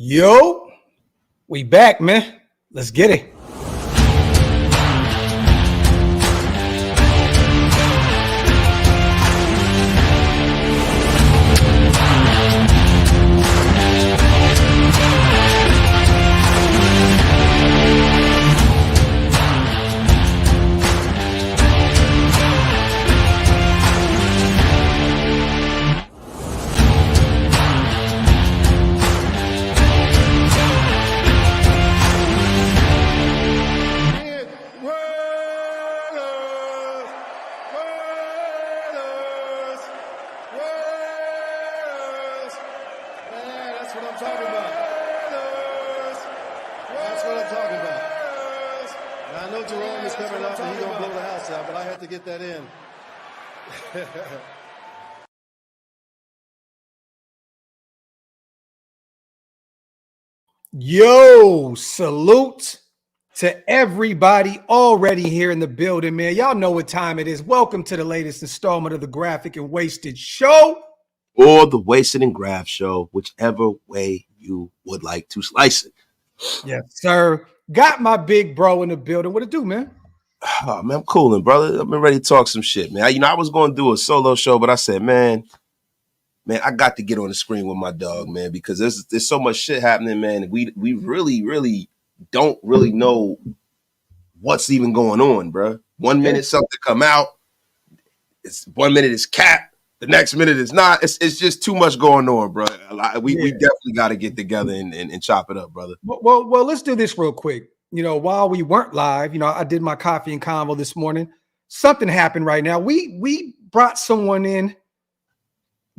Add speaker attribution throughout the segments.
Speaker 1: Yo, we back, man. Let's get it. Yo, salute to everybody already here in the building, man. Y'all know what time it is. Welcome to the latest installment of the Graphic and Wasted Show.
Speaker 2: Or the Wasted and Graphk Show, whichever way you would like to slice it.
Speaker 1: Yes, sir. Got my big bro in the building. What it do, man?
Speaker 2: Oh, man, I'm cooling, brother. I've been ready to talk some shit, man. I was going to do a solo show, but I said, man, I got to get on the screen with my dog, man, because there's so much shit happening, man. We really don't really know what's even going on, bro. 1 minute something come out, it's 1 minute is cap, the next minute is not. It's just too much going on, bro. We definitely got to get together and chop it up, brother.
Speaker 1: Well, let's do this real quick. You know, while we weren't live, I did my coffee and convo this morning. Something happened right now. We brought someone in,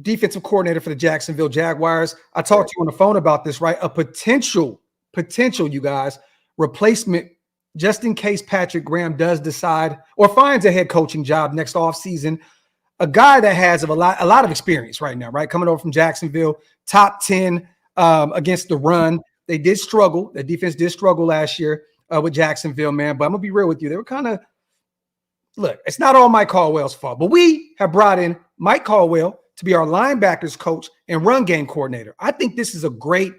Speaker 1: defensive coordinator for the Jacksonville Jaguars. I talked to you on the phone about this, right? A potential, you guys, replacement just in case Patrick Graham does decide or finds a head coaching job next offseason. A guy that has a lot of experience right now, right? Coming over from Jacksonville, top 10 against the run. They did struggle. The defense did struggle last year with Jacksonville, man. But I'm going to be real with you. They were kind of, look, it's not all Mike Caldwell's fault. But we have brought in Mike Caldwell to be our linebackers coach and run game coordinator. I think this is a great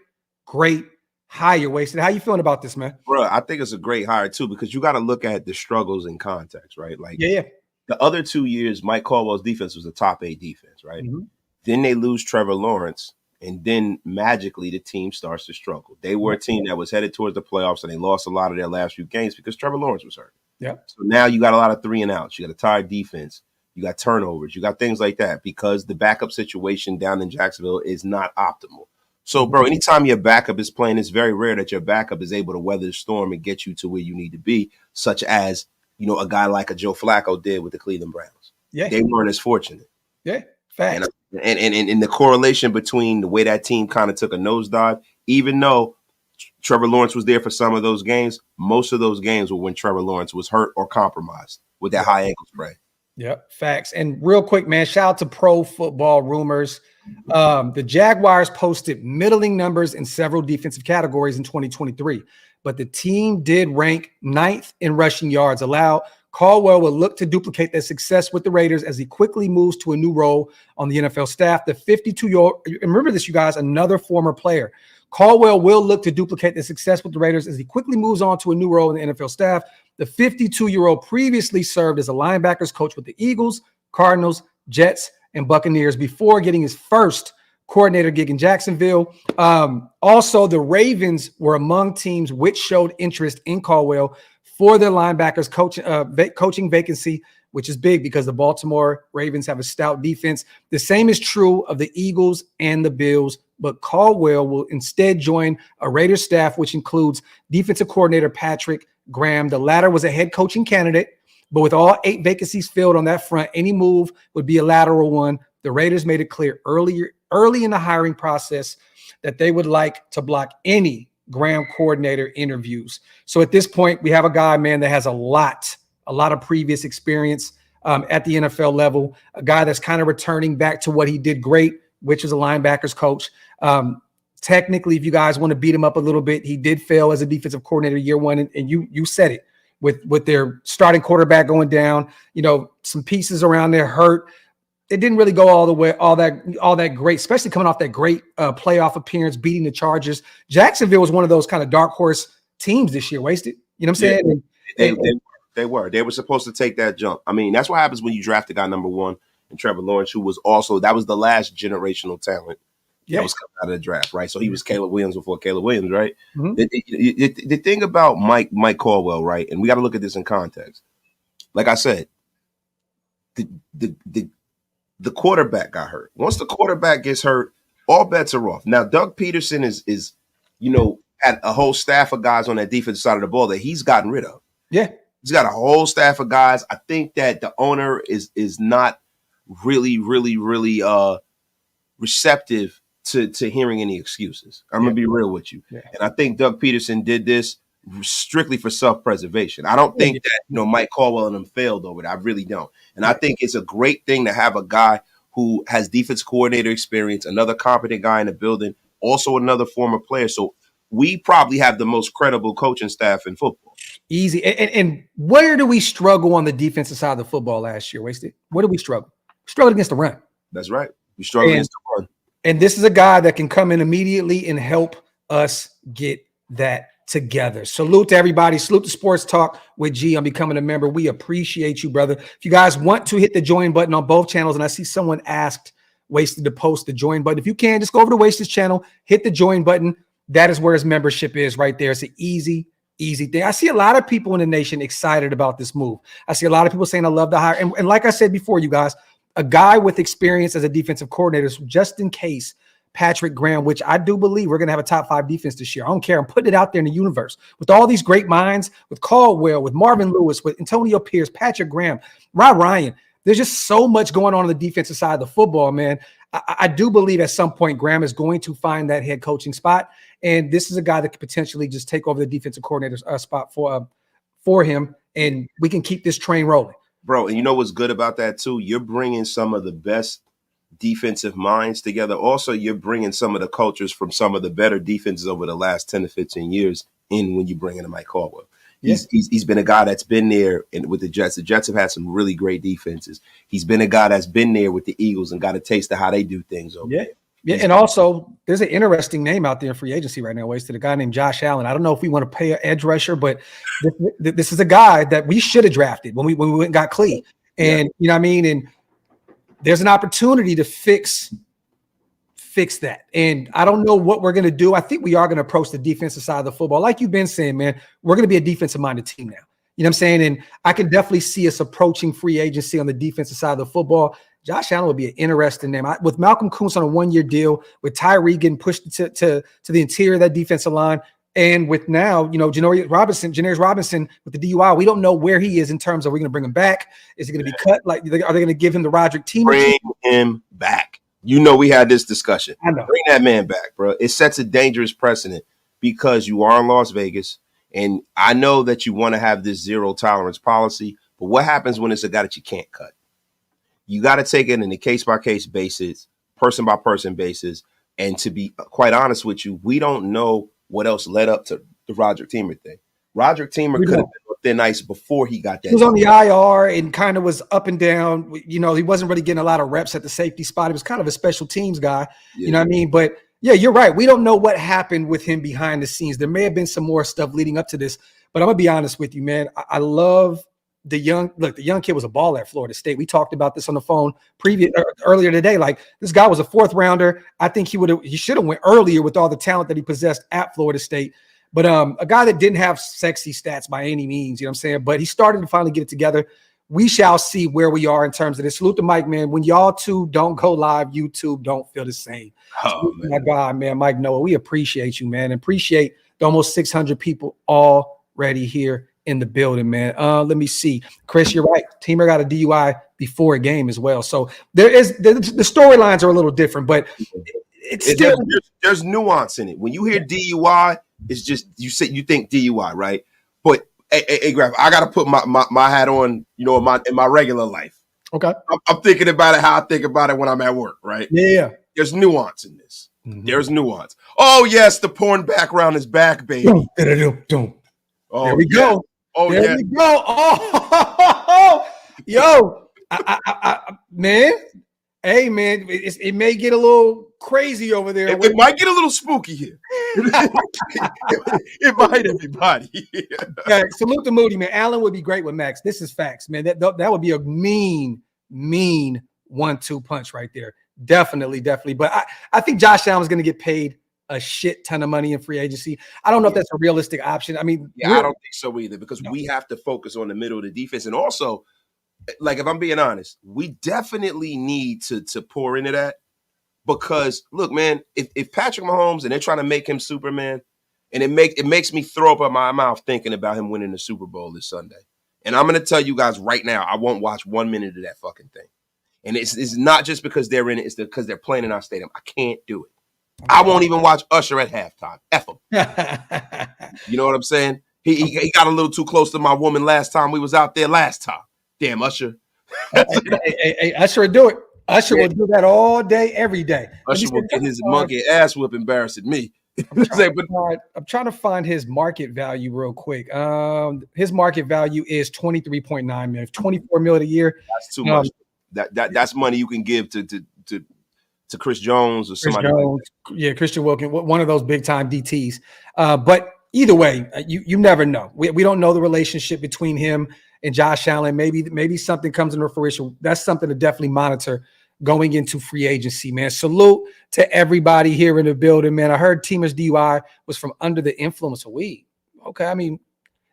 Speaker 1: hire, Wasted. How you feeling about this, man?
Speaker 2: Bro, I think it's a great hire, too, because you got to look at the struggles in context, right? Like,
Speaker 1: yeah.
Speaker 2: The other 2 years, Mike Caldwell's defense was a top 8 defense, right? Mm-hmm. Then they lose Trevor Lawrence, and then magically the team starts to struggle. They were a team that was headed towards the playoffs, and they lost a lot of their last few games because Trevor Lawrence was hurt.
Speaker 1: Yeah.
Speaker 2: So now you got a lot of 3 and outs. You got a tired defense. You got turnovers. You got things like that because the backup situation down in Jacksonville is not optimal. So, bro, anytime your backup is playing, it's very rare that your backup is able to weather the storm and get you to where you need to be, such as, a guy like a Joe Flacco did with the Cleveland Browns.
Speaker 1: Yeah.
Speaker 2: They weren't as fortunate.
Speaker 1: Yeah, fact.
Speaker 2: And the correlation between the way that team kind of took a nosedive, even though Trevor Lawrence was there for some of those games, most of those games were when Trevor Lawrence was hurt or compromised with that high ankle sprain.
Speaker 1: Yep, facts. And real quick, man, shout out to Pro Football Rumors. The Jaguars posted middling numbers in several defensive categories in 2023, but the team did rank 9th in rushing yards allowed. Caldwell will look to duplicate that success with the Raiders as he quickly moves to a new role on the NFL staff. The 52-year-old, remember this, you guys, another former player. Caldwell will look to duplicate the success with the Raiders as he quickly moves on to a new role in the NFL staff. The 52-year-old previously served as a linebackers coach with the Eagles, Cardinals, Jets, and Buccaneers before getting his first coordinator gig in Jacksonville. Also, the Ravens were among teams which showed interest in Caldwell for their linebackers coaching vacancy, which is big because the Baltimore Ravens have a stout defense. The same is true of the Eagles and the Bills, but Caldwell will instead join a Raiders staff, which includes defensive coordinator Patrick Graham. The latter was a head coaching candidate, but with all 8 vacancies filled on that front, any move would be a lateral one. The Raiders made it clear early in the hiring process that they would like to block any Graham coordinator interviews. So at this point, we have a guy, man, that has a lot of previous experience at the NFL level, a guy that's kind of returning back to what he did great, which was a linebackers coach. Technically, if you guys want to beat him up a little bit, he did fail as a defensive coordinator year one, and you said it with their starting quarterback going down, some pieces around there hurt. it didn't really go all the way, all that great, especially coming off that great playoff appearance, beating the Chargers. Jacksonville was one of those kind of dark horse teams this year, wasted. You know what I'm saying?
Speaker 2: They were supposed to take that jump. I mean, that's what happens when you draft a guy number one and Trevor Lawrence, who was also, that was the last generational talent that was coming out of the draft, right? So he was Caleb Williams before Caleb Williams, right? Mm-hmm. The thing about Mike Caldwell, right? And we got to look at this in context. Like I said, the quarterback got hurt. Once the quarterback gets hurt, all bets are off. Now, Doug Peterson is had a whole staff of guys on that defensive side of the ball that he's gotten rid of.
Speaker 1: Yeah.
Speaker 2: He's got a whole staff of guys. I think that the owner is not really receptive to hearing any excuses. I'm going to be real with you. Yeah. And I think Doug Peterson did this strictly for self-preservation. I don't think that Mike Caldwell and them failed over it. I really don't. And I think it's a great thing to have a guy who has defense coordinator experience, another competent guy in the building, also another former player. So we probably have the most credible coaching staff in football.
Speaker 1: Easy. And where do we struggle on the defensive side of the football last year, Wasted? Where do we struggle? Struggled against the run.
Speaker 2: That's right. We struggled against the run.
Speaker 1: And this is a guy that can come in immediately and help us get that together. Salute to everybody. Salute to Sports Talk with G on becoming a member. We appreciate you, brother. If you guys want to hit the join button on both channels, and I see someone asked Wasted to post the join button. If you can, just go over to Wasted's channel, hit the join button. That is where his membership is right there. It's an easy thing. I see a lot of people in the nation excited about this move. I see a lot of people saying I love the hire. And like I said before, you guys, a guy with experience as a defensive coordinator, just in case Patrick Graham, which I do believe we're going to have a top 5 defense this year. I don't care. I'm putting it out there in the universe with all these great minds, with Caldwell, with Marvin Lewis, with Antonio Pierce, Patrick Graham, Rob Ryan. There's just so much going on the defensive side of the football, man. I do believe at some point Graham is going to find that head coaching spot. And this is a guy that could potentially just take over the defensive coordinator's spot for him. And we can keep this train rolling.
Speaker 2: Bro, and you know what's good about that too? You're bringing some of the best defensive minds together. Also, you're bringing some of the cultures from some of the better defenses over the last 10 to 15 years in when you bring in a Mike Caldwell. He's been a guy that's been there with the Jets. The Jets have had some really great defenses. He's been a guy that's been there with the Eagles and got a taste of how they do things over there.
Speaker 1: Yeah, and also there's an interesting name out there in free agency right now, Wasted, a guy named Josh Allen. I don't know if we want to pay an edge rusher, but this is a guy that we should have drafted when we went and got Clee. And you know what I mean? And there's an opportunity to fix that. And I don't know what we're going to do. I think we are going to approach the defensive side of the football. Like you've been saying, man, we're going to be a defensive-minded team now. You know what I'm saying? And I can definitely see us approaching free agency on the defensive side of the football. Josh Allen would be an interesting name. With Malcolm Kuntz on a 1-year deal, with Tyree getting pushed to the interior of that defensive line, and with now, Janarius Robinson with the DUI, we don't know where he is in terms of, we're going to bring him back. Is he going to be cut? Like, are they going to give him the Roderick team?
Speaker 2: Bring him back. We had this discussion. I know. Bring that man back, bro. It sets a dangerous precedent because you are in Las Vegas, and I know that you want to have this zero tolerance policy, but what happens when it's a guy that you can't cut? You got to take it in a case-by-case basis, person-by-person basis, and to be quite honest with you, we don't know what else led up to the Roderick Teamer thing. Roderick Teamer could have been on thin ice before he got that.
Speaker 1: He was on the IR and kind of was up and down. He wasn't really getting a lot of reps at the safety spot. He was kind of a special teams guy. Yeah. You know what I mean? But yeah, you're right. We don't know what happened with him behind the scenes. There may have been some more stuff leading up to this, but I'm gonna be honest with you, man. I love the young kid was a baller at Florida State. We talked about this on the phone earlier today. Like, this guy was a 4th rounder. I think he should have went earlier with all the talent that he possessed at Florida State. But a guy that didn't have sexy stats by any means, you know what I'm saying? But he started to finally get it together. We shall see where we are in terms of this. Salute to Mike, man. When y'all two don't go live, YouTube don't feel the same. Oh, man. My God, man, Mike Noah, we appreciate you, man. Appreciate the almost 600 people already here in the building, man. Let me see. Chris, you're right. Teamer got a DUI before a game as well. So the storylines are a little different, but
Speaker 2: there's nuance in it. When you hear DUI, it's just you think DUI, right? But hey, Graphk, I gotta put my hat on, in my regular life.
Speaker 1: Okay.
Speaker 2: I'm thinking about it how I think about it when I'm at work, right?
Speaker 1: Yeah.
Speaker 2: There's nuance in this. Mm-hmm. There's nuance. Oh yes, the porn background is back, baby. Oh,
Speaker 1: there we go.
Speaker 2: Oh,
Speaker 1: there we go. Oh, yo, man, Hey, man, it may get a little crazy over there.
Speaker 2: It might get a little spooky here. It might, everybody.
Speaker 1: Yeah, salute to Moody, man. Allen would be great with Maxx. This is facts, man. That would be a mean 1-2 punch right there. Definitely. But I think Josh Allen's going to get paid a shit ton of money in free agency. I don't know if that's a realistic option. I mean,
Speaker 2: I don't think so either, because we have to focus on the middle of the defense. And also, like, if I'm being honest, we definitely need to pour into that, because look, man, if Patrick Mahomes and they're trying to make him Superman, and it makes me throw up in my mouth thinking about him winning the Super Bowl this Sunday. And I'm going to tell you guys right now, I won't watch 1 minute of that fucking thing. And it's not just because they're in it, it's because they're playing in our stadium. I can't do it. I won't even watch Usher at halftime. F him. You know what I'm saying? He got a little too close to my woman last time we was out there last time. Damn, Usher.
Speaker 1: hey, Usher would do it. Usher will do that all day, every day.
Speaker 2: Usher will get his monkey ass whip embarrassing me.
Speaker 1: I'm trying to find his market value real quick. His market value is $23.9 million, $24 million a year.
Speaker 2: That's too much. That's money you can give to Chris Jones or somebody.
Speaker 1: Yeah, Christian Wilkins, one of those big time DTs. But either way, you never know. We don't know the relationship between him and Josh Allen. Maybe something comes into fruition. That's something to definitely monitor going into free agency, man. Salute to everybody here in the building, man. I heard Teamer's DUI was from under the influence of weed. Okay, I mean,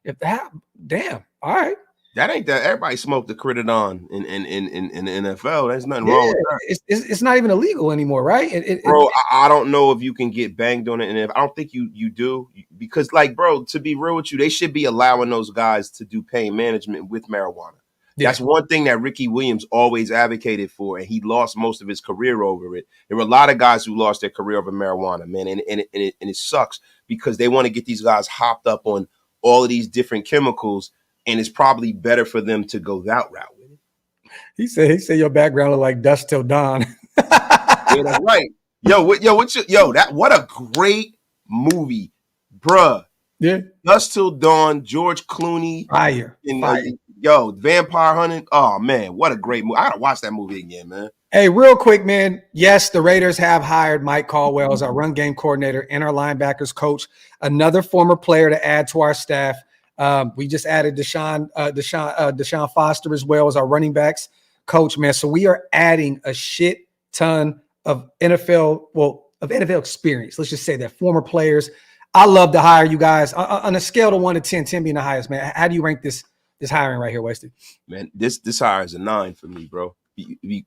Speaker 1: if that, damn, all right.
Speaker 2: That ain't that. Everybody smoked the Critidon in the NFL. There's nothing wrong with that.
Speaker 1: It's not even illegal anymore, right?
Speaker 2: Bro, I don't know if you can get banged on it, and I don't think you do, because, like, bro, to be real with you, they should be allowing those guys to do pain management with marijuana. Yeah. That's one thing that Ricky Williams always advocated for, and he lost most of his career over it. There were a lot of guys who lost their career over marijuana, man, and it sucks because they want to get these guys hopped up on all of these different chemicals, and it's probably better for them to go that route with it.
Speaker 1: He said your background look like Dusk Till Dawn.
Speaker 2: Yeah, that's right. What a great movie, bruh.
Speaker 1: Yeah.
Speaker 2: Dusk Till Dawn, George Clooney.
Speaker 1: Fire.
Speaker 2: Vampire Hunting. Oh, man, what a great movie. I got to watch that movie again, man.
Speaker 1: Hey, real quick, man. Yes, the Raiders have hired Mike Caldwell as our run game coordinator and our linebackers coach, another former player to add to our staff. We just added Deshaun Foster as well as our running backs coach, man. So we are adding a shit ton of NFL experience. Let's just say that, former players. I love to hire you guys on a scale of 1 to 10, 10 being the highest, man. How do you rank this hiring right here, Wasted? Man,
Speaker 2: this hire is a 9 for me, bro,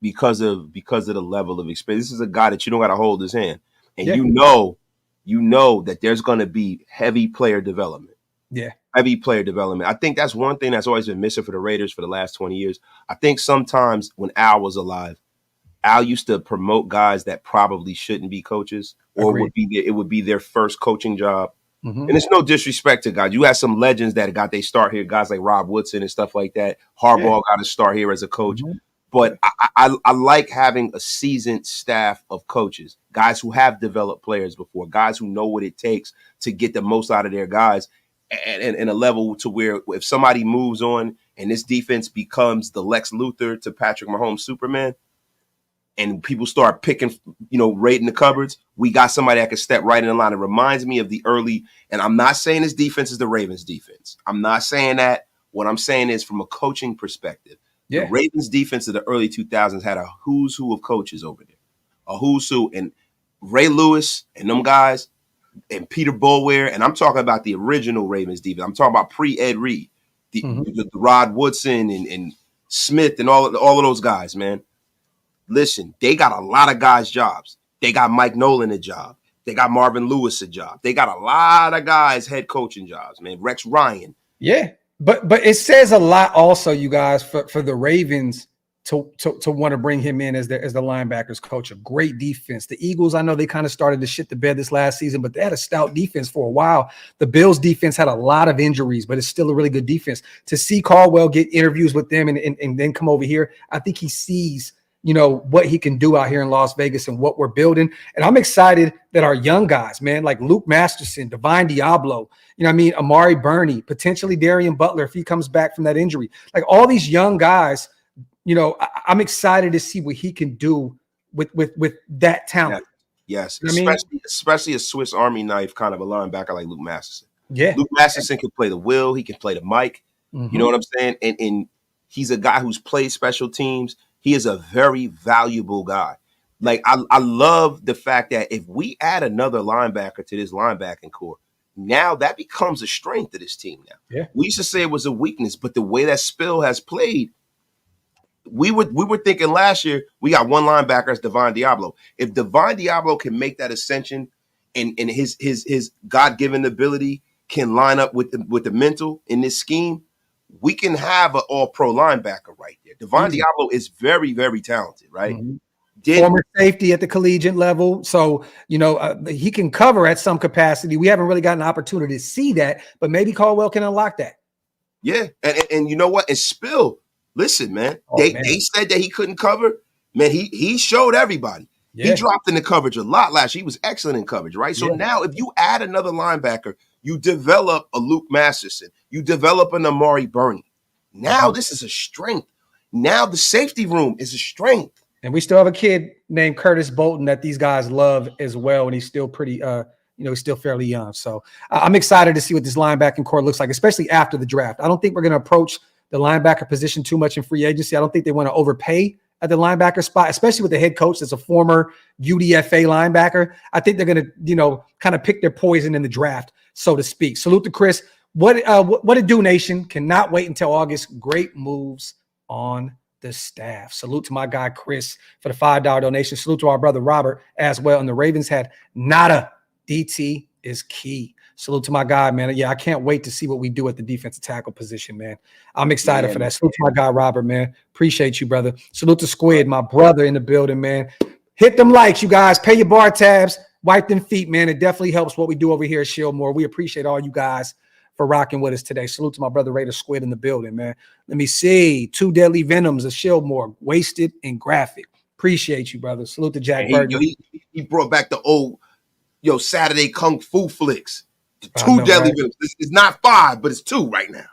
Speaker 2: because of the level of experience. This is a guy that you don't got to hold his hand, and you know that there's going to be heavy player development.
Speaker 1: Yeah.
Speaker 2: Heavy player development. I think that's one thing that's always been missing for the Raiders for the last 20 years. I think sometimes when Al was alive, Al used to promote guys that probably shouldn't be coaches, or it would be their first coaching job. Mm-hmm. And it's no disrespect to guys. You have some legends that got their start here, guys like Rob Woodson and stuff like that. Harbaugh got to start here as a coach. Mm-hmm. But I like having a seasoned staff of coaches, guys who have developed players before, guys who know what it takes to get the most out of their guys. And a level to where if somebody moves on and this defense becomes the Lex Luthor to Patrick Mahomes Superman, and people start picking, raiding the cupboards, we got somebody that can step right in the line. It reminds me of the early, and I'm not saying this defense is the Ravens defense. I'm not saying that. What I'm saying is from a coaching perspective, the Ravens defense of the early 2000s had a who's who of coaches over there, a who's who, and Ray Lewis and them guys, and Peter Boulware, and I'm talking about the original Ravens defense. I'm talking about pre-Ed Reed, the Rod Woodson and Smith and all of those guys, man. Listen, they got a lot of guys' jobs. They got Mike Nolan a job. They got Marvin Lewis a job. They got a lot of guys head coaching jobs, man. Rex Ryan. Yeah, but it says a lot also, you guys, for the Ravens to want to bring him in as the linebackers coach. A great defense. The Eagles, I know they kind of started to shit the bed this last season, but they had a stout defense for a while. The Bills defense had a lot of injuries, but it's still a really good defense. To see Caldwell get interviews with them and then come over here, I think he sees what he can do out here in Las Vegas and what we're building. And I'm excited that our young guys, man, like Luke Masterson, Divine Diablo, Amari Burney, potentially Darian Butler if he comes back from that injury, like all these young guys
Speaker 1: I'm excited to see what he can do with that talent.
Speaker 2: Yes.
Speaker 1: You know
Speaker 2: Especially a Swiss Army knife kind of a linebacker like Luke Masterson.
Speaker 1: Yeah.
Speaker 2: Luke Masterson can play the will. He can play the mic. You know what I'm saying? And he's a guy who's played special teams. He is a very valuable guy. Like, I love the fact that if we add another linebacker to this linebacking core, now that becomes a strength of this team now.
Speaker 1: Yeah.
Speaker 2: We used to say it was a weakness, but the way that Spill has played, we were thinking last year we got one linebacker as Divine Diablo. If Divine Diablo can make that ascension and his God-given ability can line up with the mental in this scheme, we can have an all-pro linebacker right there. Divine Diablo is very, very talented, right?
Speaker 1: Former safety at the collegiate level. So, he can cover at some capacity. We haven't really gotten an opportunity to see that, but maybe Caldwell can unlock that.
Speaker 2: Yeah. And you know what? And Spill, listen, man, they said that he couldn't cover. Man, he showed everybody. Yeah. He dropped in the coverage a lot last year. He was excellent in coverage, right? So now if you add another linebacker, you develop a Luke Masterson. You develop an Amari Burney. Now this is a strength. Now the safety room is a strength.
Speaker 1: And we still have a kid named Curtis Bolton that these guys love as well. And he's still pretty, he's still fairly young. So I'm excited to see what this linebacking core looks like, especially after the draft. I don't think we're going to approach the linebacker position too much in free agency. I don't think they want to overpay at the linebacker spot, especially with the head coach that's a former UDFA linebacker. I think they're going to, kind of pick their poison in the draft, so to speak. Salute to Chris. What a do, nation. Cannot wait until August. Great moves on the staff. Salute to my guy Chris for the $5 donation. Salute to our brother Robert as well. And the Ravens had nada. DT is key. Salute to my guy, man. Yeah, I can't wait to see what we do at the defensive tackle position, man. I'm excited for that. Salute to my guy Robert, man. Appreciate you, brother. Salute to Squid, my brother in the building, man. Hit them likes, you guys. Pay your bar tabs. Wipe them feet, man. It definitely helps what we do over here at Shieldmore. We appreciate all you guys for rocking with us today. Salute to my brother Raider Squid in the building, man. Let me see. 2 deadly venoms of Shieldmore, Wasted and Graphk. Appreciate you, brother. Salute to Jack Berger.
Speaker 2: He brought back the old Saturday Kung Fu flicks. 2 deadly venoms. It's not 5, but it's 2 right now.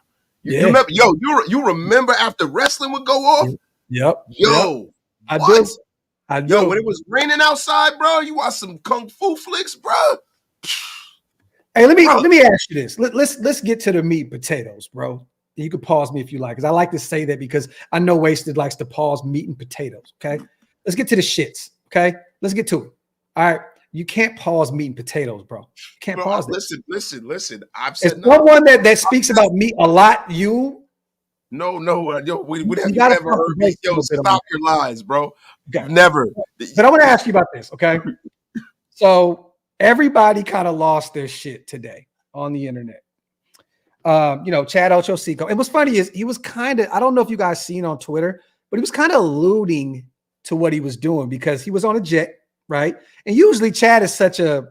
Speaker 2: You remember? You remember after wrestling would go off?
Speaker 1: Yep.
Speaker 2: I do. When it was raining outside, bro, you watch some Kung Fu flicks, bro.
Speaker 1: Hey, let me ask you this. Let's get to the meat and potatoes, bro. You can pause me if you like, because I like to say that because I know Wasted likes to pause meat and potatoes. Okay, let's get to the shits. Okay, let's get to it. All right, you can't pause meat and potatoes, bro. You can't pause that.
Speaker 2: Listen. I've said
Speaker 1: someone that speaks about meat a lot.
Speaker 2: No, we have never heard me. Stop your lies, bro. Never.
Speaker 1: But I want to ask you about this, okay? So everybody kind of lost their shit today on the internet. Chad Ochocinco. And what's funny is he was kind of, I don't know if you guys seen on Twitter, but he was kind of alluding to what he was doing because he was on a jet, right? And usually Chad is such a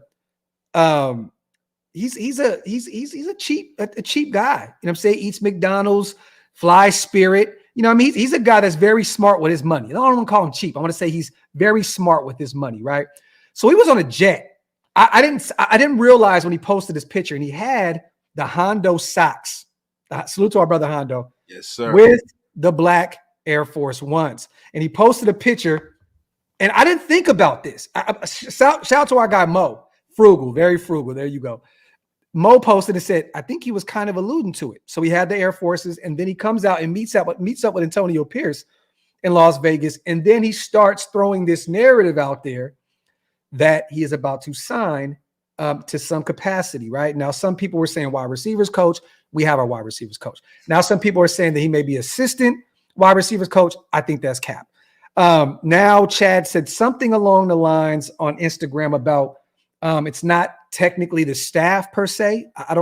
Speaker 1: he's a cheap guy. You know what I'm saying? Eats McDonald's, fly Spirit. He's a guy that's very smart with his money. I don't want to call him cheap. I want to say he's very smart with his money, right? So he was on a jet. I didn't realize when he posted this picture, and he had the Hondo socks. Salute to our brother Hondo.
Speaker 2: Yes, sir.
Speaker 1: With the black Air Force Ones. And he posted a picture, and I didn't think about this. Shout out to our guy Mo. Frugal, very frugal. There you go. Mo posted and said, I think he was kind of alluding to it. So he had the Air Forces, and then he comes out and meets up with Antonio Pierce in Las Vegas. And then he starts throwing this narrative out there that he is about to sign to some capacity, right? Now, some people were saying wide receivers coach. We have our wide receivers coach. Now, some people are saying that he may be assistant wide receivers coach. I think that's cap. Now, Chad said something along the lines on Instagram about it's not technically the staff per se. I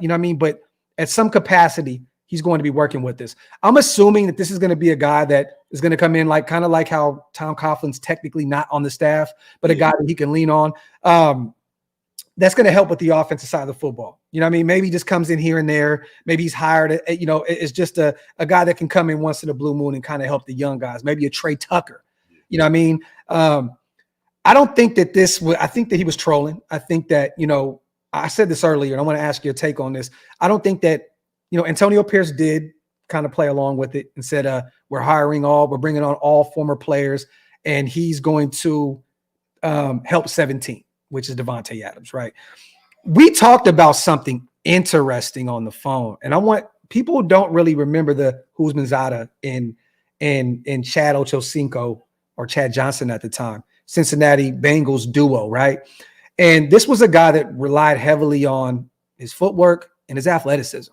Speaker 1: you know what I mean? But at some capacity, he's going to be working with this. I'm assuming that this is going to be a guy that is going to come in kind of like how Tom Coughlin's technically not on the staff, but a guy that he can lean on. That's going to help with the offensive side of the football. You know what I mean? Maybe he just comes in here and there. Maybe he's hired, it's just a guy that can come in once in a blue moon and kind of help the young guys. Maybe a Trey Tucker. You know what I mean? I don't think that I think that he was trolling. I think that, I said this earlier, and I want to ask your take on this. I don't think that, Antonio Pierce did kind of play along with it and said, we're bringing on all former players, and he's going to help 17, which is Devontae Adams, right? We talked about something interesting on the phone, and people don't really remember the Huzmanzada in Chad Ochocinco or Chad Johnson at the time, Cincinnati Bengals duo, right? And this was a guy that relied heavily on his footwork and his athleticism.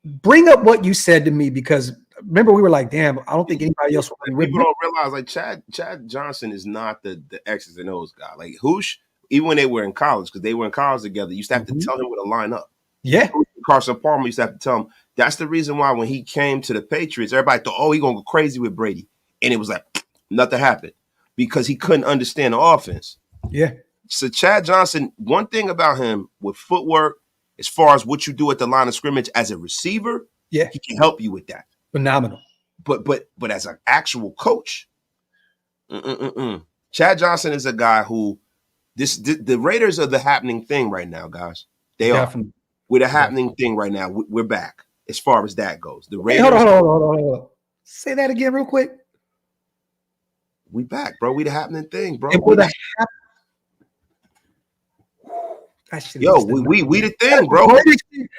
Speaker 1: Bring up what you said to me, because remember we were like, damn, I don't think anybody else.
Speaker 2: People don't realize like Chad Johnson is not the X's and O's guy. Like Hoosh, even when they were in college, because they were in college together, you used to have to tell him where to line up.
Speaker 1: Yeah.
Speaker 2: Carson Palmer used to have to tell him. That's the reason why when he came to the Patriots, everybody thought, oh, he's going to go crazy with Brady. And it was like, nothing happened because he couldn't understand the offense.
Speaker 1: Yeah.
Speaker 2: So Chad Johnson, one thing about him with footwork, as far as what you do at the line of scrimmage as a receiver,
Speaker 1: yeah,
Speaker 2: he can help you with that.
Speaker 1: Phenomenal.
Speaker 2: But as an actual coach, Chad Johnson is a guy who the Raiders are the happening thing right now, guys. They Definitely. Are. We're the happening thing right now. We're back as far as that goes. The Raiders.
Speaker 1: Hey, hold on. Say that again real quick.
Speaker 2: We back, bro. We the happening thing, bro.
Speaker 1: We the
Speaker 2: we the thing, bro.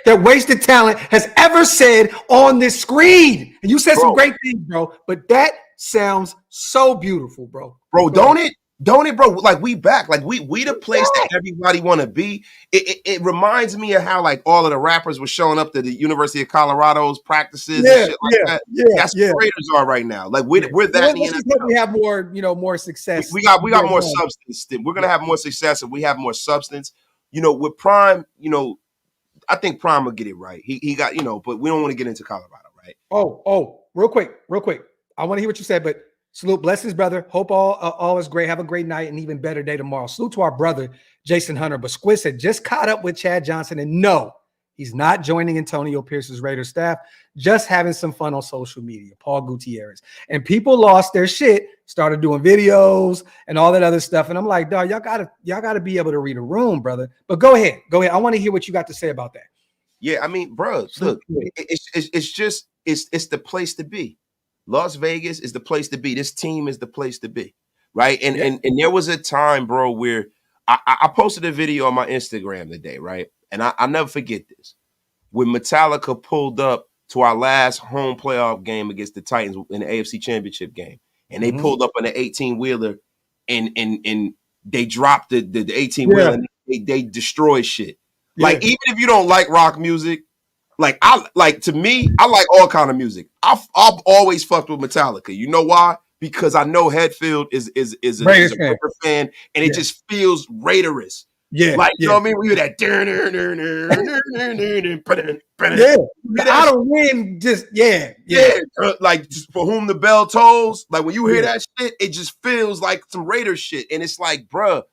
Speaker 1: That wasted talent has ever said on this screen. And you said some great things, bro. But that sounds so beautiful, bro.
Speaker 2: Bro, don't it? Don't it, bro? Like we back. Like we the place that everybody want to be. It reminds me of how like all of the rappers were showing up to the University of Colorado's practices and shit like that. That's what the Raiders are right now. Like we're that.
Speaker 1: We have more, more success.
Speaker 2: We got more substance. We're gonna have more success if we have more substance. With Prime, I think Prime will get it right. He got, but we don't want to get into Colorado, right?
Speaker 1: Oh, real quick. I want to hear what you said, but salute, bless his brother. Hope all is great. Have a great night and even better day tomorrow. Salute to our brother, Jason Hunter. But Squiz had just caught up with Chad Johnson, and no, he's not joining Antonio Pierce's Raiders staff, just having some fun on social media. Paul Gutierrez. And people lost their shit, started doing videos and all that other stuff. And I'm like, dog, y'all gotta be able to read a room, brother. But go ahead. I want to hear what you got to say about that.
Speaker 2: Yeah, I mean, bro, look, it's the place to be. Las Vegas is the place to be. This team is the place to be, right? And there was a time, bro, where I posted a video on my Instagram today, right? And I'll never forget this. When Metallica pulled up to our last home playoff game against the Titans in the AFC Championship game, and they pulled up on the 18-wheeler and they dropped the 18-wheeler and they destroyed shit. Yeah. Like, even if you don't like rock music, to me, I like all kind of music. I've always fucked with Metallica. You know why? Because I know Hetfield is a Raider fan, and it just feels Raiderous. Yeah, you know what I mean? We hear that.
Speaker 1: I don't win.
Speaker 2: Like just for whom the bell tolls. Like when you hear that shit, it just feels like some Raiders shit, and it's like, bruh,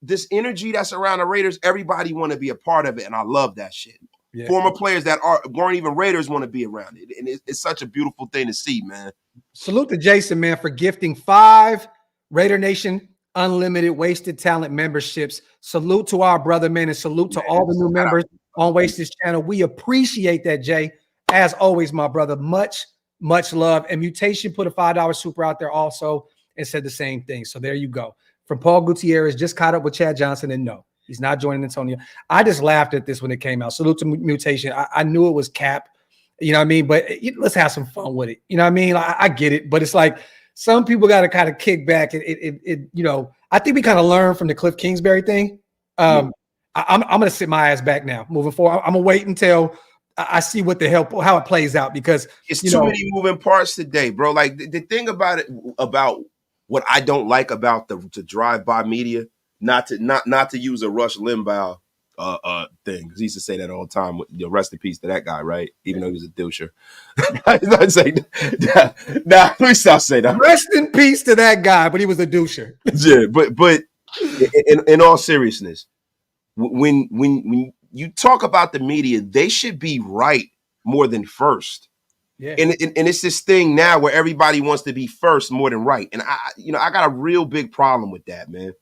Speaker 2: this energy that's around the Raiders, everybody want to be a part of it, and I love that shit. Yeah. Former players that weren't even Raiders want to be around it, and it's such a beautiful thing to see, man.
Speaker 1: Salute to Jason, man, for gifting 5 Raider Nation Unlimited Wasted Talent memberships. Salute to our brother, man, and salute to all the new members on Wasted channel. We appreciate that, Jay. As always, my brother, much love. And Mutation put a $5 super out there also and said the same thing. So there you go. From Paul Gutierrez, just caught up with Chad Johnson, and no, he's not joining Antonio. I just laughed at this when it came out. Salute to Mutation. I knew it was cap, you know what I mean? But let's have some fun with it. You know what I mean? I get it, but it's like some people got to kind of kick back. I think we kind of learned from the Cliff Kingsbury thing. I'm going to sit my ass back now moving forward. I'm going to wait until I see how it plays out, because
Speaker 2: it's too many moving parts today, bro. Like the thing about it, about what I don't like about the drive-by media, not to use a Rush Limbaugh thing, because he used to say that all the time. Rest in peace to that guy, right? Even though he was a doucher. Let me stop saying that.
Speaker 1: Rest in peace to that guy, but he was a doucher.
Speaker 2: Yeah, but in all seriousness, when you talk about the media, they should be right more than first. Yeah. And it's this thing now where everybody wants to be first more than right. And I got a real big problem with that, man.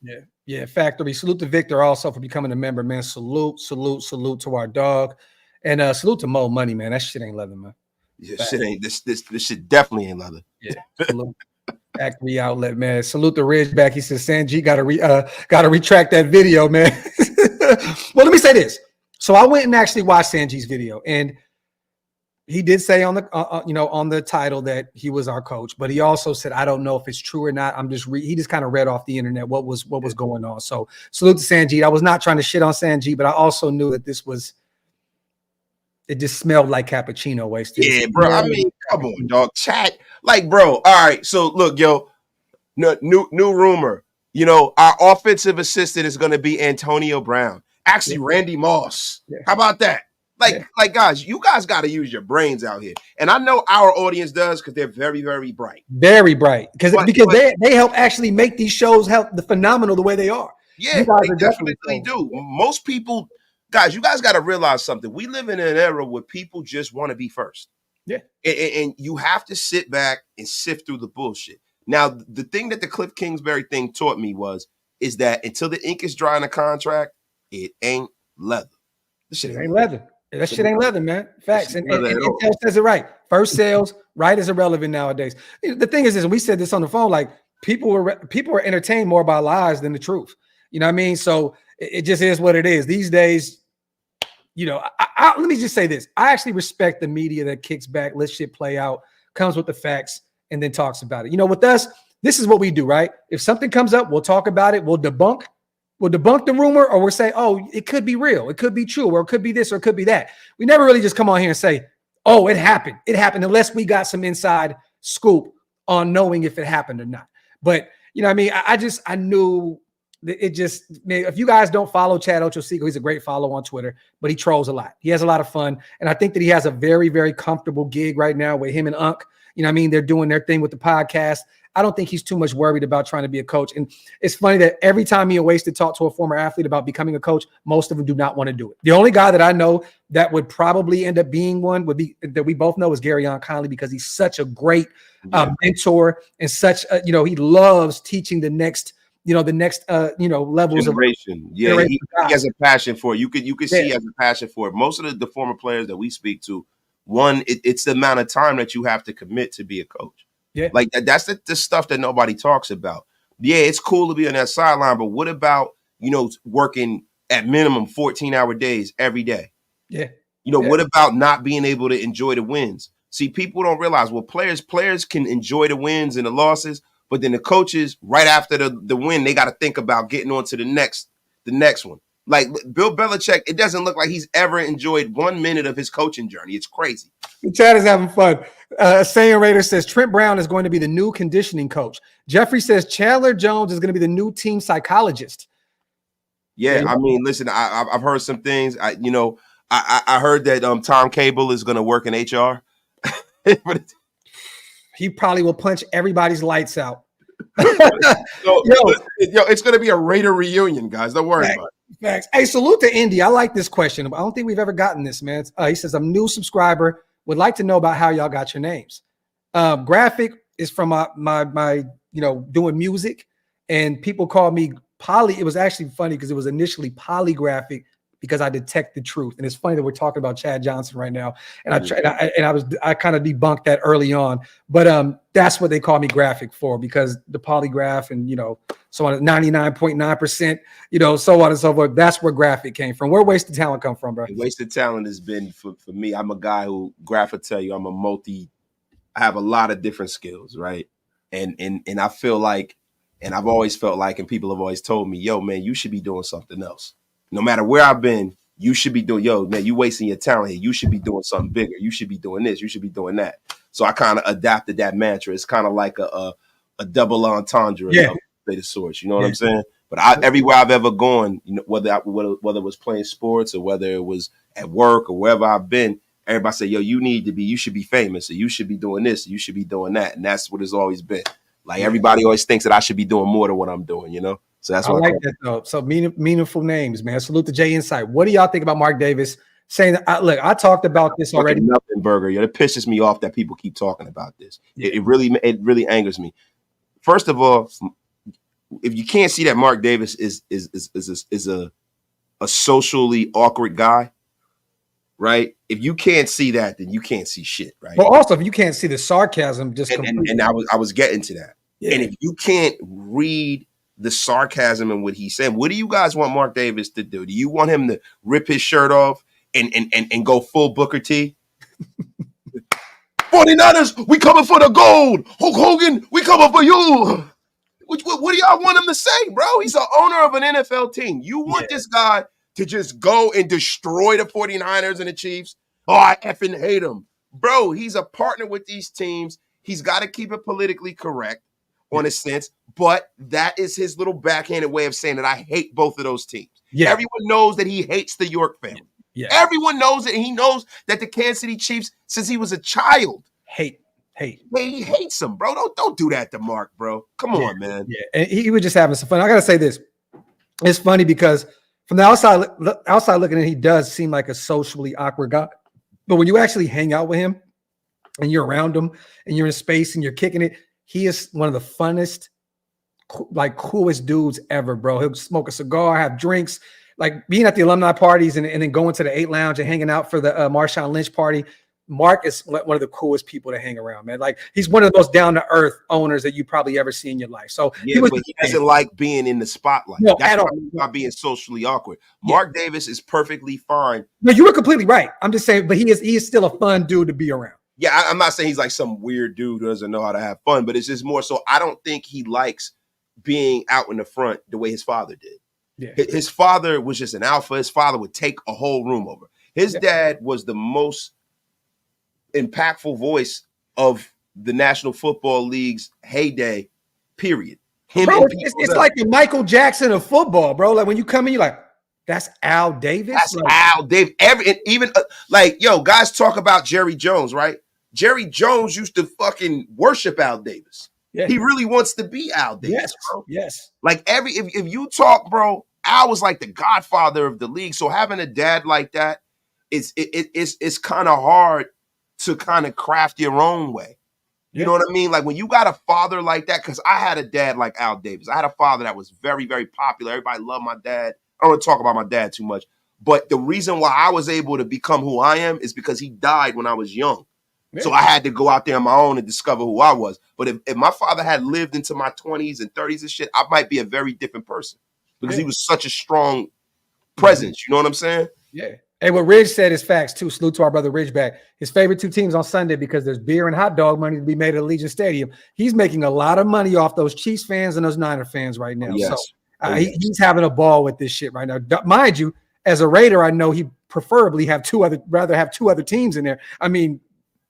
Speaker 1: Yeah, factory. Salute to Victor also for becoming a member, man. Salute to our dog. And salute to Mo Money, man. That shit ain't leather, man.
Speaker 2: Yeah, shit ain't this shit definitely ain't leather.
Speaker 1: Yeah. Salute. Factory outlet, man. Salute the Ridgeback. He says Sanjit gotta retract that video, man. Well, let me say this. So I went and actually watched Sanjit's video, and he did say on the on the title that he was our coach, but he also said, I don't know if it's true or not. He just kind of read off the internet what was going on. So salute to Sanjit. I was not trying to shit on Sanjit, but I also knew that it just smelled like cappuccino wasted.
Speaker 2: Yeah, bro. I mean, come on, dog. Chat. Like, bro. All right. So look, yo, new rumor. You know, our offensive assistant is going to be Antonio Brown. Actually, Randy Moss. Yeah. How about that? Like, guys, you guys got to use your brains out here. And I know our audience does because they're very, very bright.
Speaker 1: Very bright. Because they help actually make these shows phenomenal the way they are.
Speaker 2: Yeah, they definitely do. Most people, guys, you guys got to realize something. We live in an era where people just want to be first.
Speaker 1: Yeah.
Speaker 2: And you have to sit back and sift through the bullshit. Now, the thing that the Cliff Kingsbury thing taught me is that until the ink is dry in a contract, it ain't leather.
Speaker 1: This shit ain't leather. That shit ain't leather, man. Facts. And Intel says it right. First sales, right, is irrelevant nowadays. The thing is, we said this on the phone, like people are entertained more by lies than the truth. You know what I mean? So it just is what it is. These days, you know, let me just say this. I actually respect the media that kicks back, lets shit play out, comes with the facts, and then talks about it. You know, with us, this is what we do, right? If something comes up, we'll talk about it. We'll debunk the rumor, or we'll say, oh, it could be real. It could be true, or it could be this, or it could be that. We never really just come on here and say, oh, it happened. It happened, unless we got some inside scoop on knowing if it happened or not. But, you know what I mean? I knew it just, if you guys don't follow Chad Ochocinco, he's a great follow on Twitter, but he trolls a lot. He has a lot of fun. And I think that he has a very, very comfortable gig right now with him and Unc. You know what I mean? They're doing their thing with the podcast. I don't think he's too much worried about trying to be a coach. And it's funny that every time he awaits to talk to a former athlete about becoming a coach, most of them do not want to do it. The only guy that I know that would probably end up being one would be that we both know is Garyon Conley, because he's such a great mentor and such he loves teaching the next levels
Speaker 2: generation.
Speaker 1: Of
Speaker 2: yeah, he has a passion for it. You could see he has a passion for it. Most of the former players that we speak to, it's the amount of time that you have to commit to be a coach.
Speaker 1: Yeah,
Speaker 2: like that's the stuff that nobody talks about. Yeah, it's cool to be on that sideline, but what about working at minimum 14-hour days every day?
Speaker 1: Yeah,
Speaker 2: what about not being able to enjoy the wins? See, people don't realize, well, players can enjoy the wins and the losses, but then the coaches, right after the win, they got to think about getting on to the next one. Like Bill Belichick, it doesn't look like he's ever enjoyed 1 minute of his coaching journey. It's crazy.
Speaker 1: Chad is having fun. Sayan Raider says Trent Brown is going to be the new conditioning coach. Jeffrey says Chandler Jones is going to be the new team psychologist.
Speaker 2: Yeah, I mean, listen, I've heard some things. I heard that Tom Cable is going to work in HR.
Speaker 1: He probably will punch everybody's lights out.
Speaker 2: It's going to be a Raider reunion, guys. Don't worry about it.
Speaker 1: Thanks. Hey, salute to Indy. I like this question. I don't think we've ever gotten this, man. He says, I'm a new subscriber. Would like to know about how y'all got your names. Graphk is from my doing music, and people call me Poly. It was actually funny because it was initially Polygraphic, because I detect the truth. And it's funny that we're talking about Chad Johnson right now. And I kind of debunked that early on, but that's what they call me Graphk for, because the polygraph and, so on, 99.9%, so on and so forth. That's where Graphk came from. Where wasted talent come from, bro?
Speaker 2: Wasted talent has been for me. I'm a guy who Graphk tell you I have a lot of different skills. Right. And I feel like, and I've always felt like, and people have always told me, yo, man, you should be doing something else. No matter where I've been, you should be doing, man, you wasting your talent here. You should be doing something bigger. You should be doing this. You should be doing that. So I kind of adapted that mantra. It's kind of like a double entendre of the source. You know what I'm saying? But everywhere I've ever gone, whether it was playing sports or whether it was at work or wherever I've been, everybody say, yo, you should be famous, or you should be doing this, or you should be doing that. And that's what it's always been. Like everybody always thinks that I should be doing more than what I'm doing, So that's what
Speaker 1: I like that though. So meaningful names, man. Salute to Jay Insight. What do y'all think about Mark Davis saying that? I talked about this already.
Speaker 2: Nothing burger. It pisses me off that people keep talking about this. Yeah. It really angers me. First of all, if you can't see that Mark Davis is a socially awkward guy, right? If you can't see that, then you can't see shit, right?
Speaker 1: But also, if you can't see the sarcasm, just
Speaker 2: and I was getting to that.
Speaker 1: Yeah.
Speaker 2: And if you can't read the sarcasm in what he said, what do you guys want Mark Davis to do? Do you want him to rip his shirt off and go full Booker T? 49ers, we coming for the gold. Hulk Hogan, we coming for you. What do y'all want him to say, bro? He's the owner of an NFL team. You want this guy to just go and destroy the 49ers and the Chiefs? Oh, I effing hate him. Bro, he's a partner with these teams. He's got to keep it politically correct on a sense, but that is his little backhanded way of saying that I hate both of those teams. Yeah. Everyone knows that he hates the York family. Yeah. Everyone knows it. He knows that the Kansas City Chiefs, since he was a child,
Speaker 1: hate.
Speaker 2: He hates them, bro. Don't do that to Mark, bro. Come on, man.
Speaker 1: Yeah, and he was just having some fun. I gotta say this. It's funny because from the outside looking in, he does seem like a socially awkward guy. But when you actually hang out with him and you're around him and you're in space and you're kicking it, he is one of the funnest, like coolest dudes ever, bro. He'll smoke a cigar, have drinks, like being at the alumni parties and then going to the 8 Lounge and hanging out for the Marshawn Lynch party. Mark is one of the coolest people to hang around, man. Like he's one of the most down-to-earth owners that you probably ever see in your life. So
Speaker 2: he doesn't like being in the spotlight.
Speaker 1: No,
Speaker 2: that's
Speaker 1: at all.
Speaker 2: Not being socially awkward. Mark Davis is perfectly fine.
Speaker 1: No, you were completely right. I'm just saying, but he is still a fun dude to be around.
Speaker 2: Yeah, I'm not saying he's like some weird dude who doesn't know how to have fun, but it's just more so I don't think he likes being out in the front the way his father did. Yeah. His father was just an alpha. His father would take a whole room over. His dad was the most impactful voice of the National Football League's heyday, period.
Speaker 1: Bro, it's like the Michael Jackson of football, bro. Like when you come in, you're like, that's Al Davis?
Speaker 2: That's
Speaker 1: like,
Speaker 2: Al Davis. Even guys talk about Jerry Jones, right? Jerry Jones used to fucking worship Al Davis. Yeah. He really wants to be Al Davis,
Speaker 1: yes,
Speaker 2: bro.
Speaker 1: Yes.
Speaker 2: Like if you talk, bro, Al was like the godfather of the league. So having a dad like that, it's kind of hard to kind of craft your own way. You know what I mean? Like when you got a father like that, because I had a dad like Al Davis. I had a father that was very, very popular. Everybody loved my dad. I don't want to talk about my dad too much. But the reason why I was able to become who I am is because he died when I was young. Yeah. So I had to go out there on my own and discover who I was. But if my father had lived into my 20s and 30s and shit, I might be a very different person because he was such a strong presence. You know what I'm saying?
Speaker 1: Yeah. Hey, what Ridge said is facts too. Salute to our brother Ridgeback. His favorite 2 teams on Sunday because there's beer and hot dog money to be made at Allegiant Stadium. He's making a lot of money off those Chiefs fans and those Niner fans right now.
Speaker 2: Yes.
Speaker 1: So he's having a ball with this shit right now. Mind you, as a Raider, I know he preferably rather have 2 other teams in there. I mean,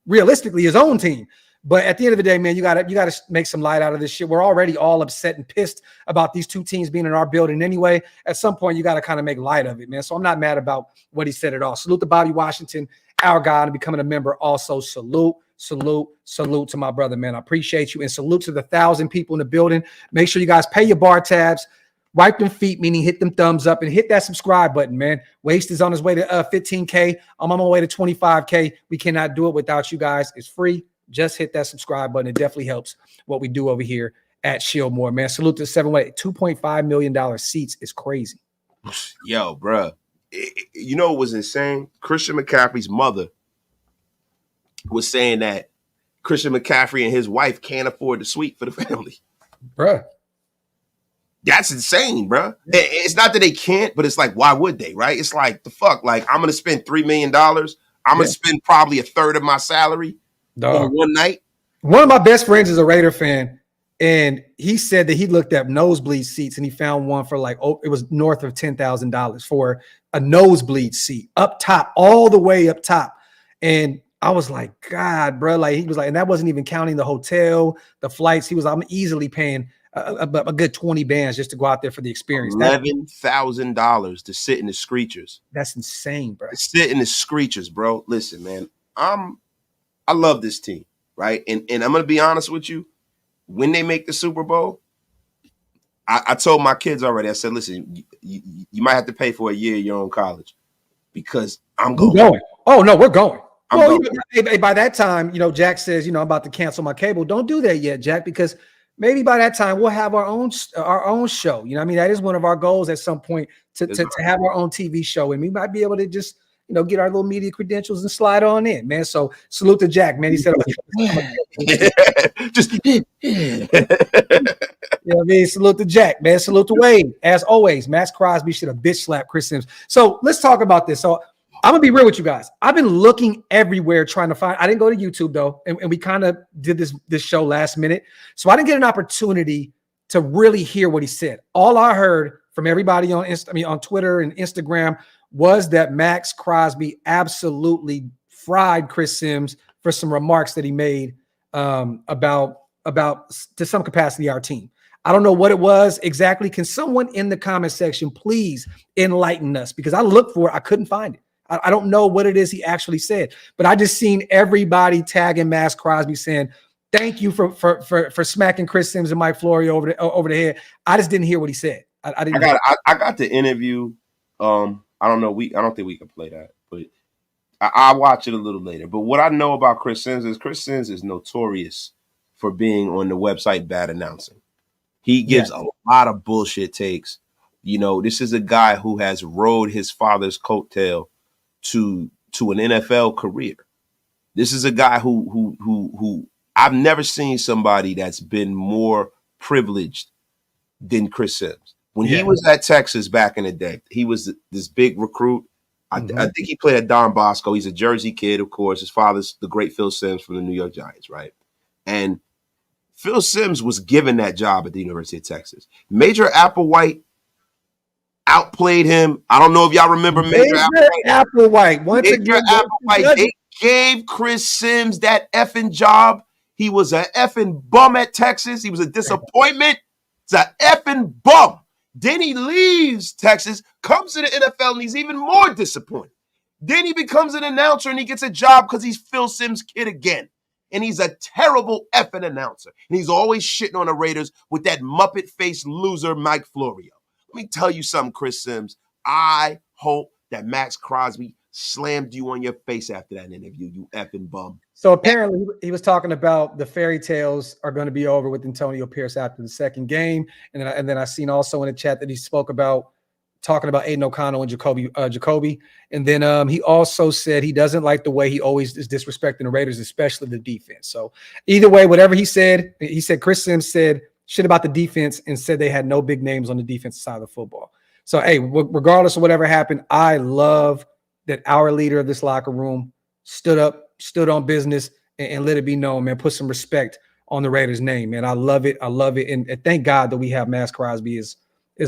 Speaker 1: realistically, his own team. But at the end of the day, man, you gotta make some light out of this shit. We're already all upset and pissed about these 2 teams being in our building anyway. At some point, you got to kind of make light of it, man. So I'm not mad about what he said at all. Salute to Bobby Washington, our guy, and becoming a member. Also, salute to my brother, man. I appreciate you. And salute to the 1,000 people in the building. Make sure you guys pay your bar tabs. Wipe them feet, meaning hit them thumbs up and hit that subscribe button, man. Waste is on his way to 15K. I'm on my way to 25K. We cannot do it without you guys. It's free. Just hit that subscribe button. It definitely helps what we do over here at Shieldmore, man. Salute to 7-way. $2.5 million seats is crazy.
Speaker 2: Yo, bro. You know what was insane? Christian McCaffrey's mother was saying that Christian McCaffrey and his wife can't afford the suite for the family.
Speaker 1: Bruh.
Speaker 2: That's insane, bro. It's not that they can't, but it's like, why would they, right? It's like, the fuck? Like, I'm going to spend $3 million. I'm going to spend probably a third of my salary on one night.
Speaker 1: One of my best friends is a Raider fan, and he said that he looked up nosebleed seats, and he found one for it was north of $10,000 for a nosebleed seat up top, all the way up top. And I was like, God, bro. Like, he was like, and that wasn't even counting the hotel, the flights. He was, I'm easily paying a good 20 bands just to go out there for the experience.
Speaker 2: $11,000 to sit in the screechers.
Speaker 1: That's insane, bro.
Speaker 2: Sit in the screechers, bro. Listen, man, I love this team, right? And I'm going to be honest with you. When they make the Super Bowl, I told my kids already, I said, listen, you might have to pay for a year of your own college because I'm going.
Speaker 1: We're going. Oh, no, we're going. By that time, Jack says, I'm about to cancel my cable. Don't do that yet, Jack, because maybe by that time we'll have our own show. You know what I mean? That is one of our goals at some point to have our own TV show. And we might be able to just, get our little media credentials and slide on in, man. So salute to Jack, man. He said,
Speaker 2: just
Speaker 1: salute to Jack, man. Salute to Wade. As always, Maxx Crosby should have bitch slapped Chris Sims. So let's talk about this. So I'm gonna be real with you guys. I've been looking everywhere trying to find. I didn't go to YouTube though, and we kind of did this show last minute, so I didn't get an opportunity to really hear what he said. All I heard from everybody on Twitter and Instagram was that Maxx Crosby absolutely fried Chris Sims for some remarks that he made about to some capacity our team. I don't know what it was exactly. Can someone in the comment section please enlighten us? Because I looked for it, I couldn't find it. I don't know what it is he actually said, but I just seen everybody tagging Maxx Crosby saying, thank you for smacking Chris Sims and Mike Florio over the head. I just didn't hear what he said. I
Speaker 2: got the interview. I don't know. I don't think we can play that, but I'll watch it a little later. But what I know about Chris Sims is notorious for being on the website bad announcing. He gives a lot of bullshit takes. This is a guy who has rode his father's coattail to an NFL career. This is a guy who I've never seen somebody that's been more privileged than Chris Sims. When he was at Texas back in the day, he was this big recruit. I think he played at Don Bosco. He's a Jersey kid, of course. His father's the great Phil Simms from the New York Giants, right? And Phil Simms was given that job at the University of Texas. Major Applewhite outplayed him. I don't know if y'all remember Major Applewhite. They gave Chris Sims that effing job. He was an effing bum at Texas. He was a disappointment. He's an effing bum. Then he leaves Texas, comes to the NFL, and he's even more disappointed. Then he becomes an announcer, and he gets a job because he's Phil Simms' kid again. And he's a terrible effing announcer. And he's always shitting on the Raiders with that Muppet-faced loser Mike Florio. Let me tell you something, Chris Sims. I hope that Maxx Crosby slammed you on your face after that interview, you effing bum.
Speaker 1: So apparently he was talking about the fairy tales are going to be over with Antonio Pierce after the second game. And then I seen also in the chat that he spoke about talking about Aiden O'Connell and Jacoby. And then he also said he doesn't like the way he always is disrespecting the Raiders, especially the defense. So either way, whatever he said Chris Sims said shit about the defense and said they had no big names on the defensive side of the football. So, hey, regardless of whatever happened, I love that our leader of this locker room stood on business and let it be known, man. Put some respect on the Raiders' name, man. I love it. And thank God that we have Maxx Crosby is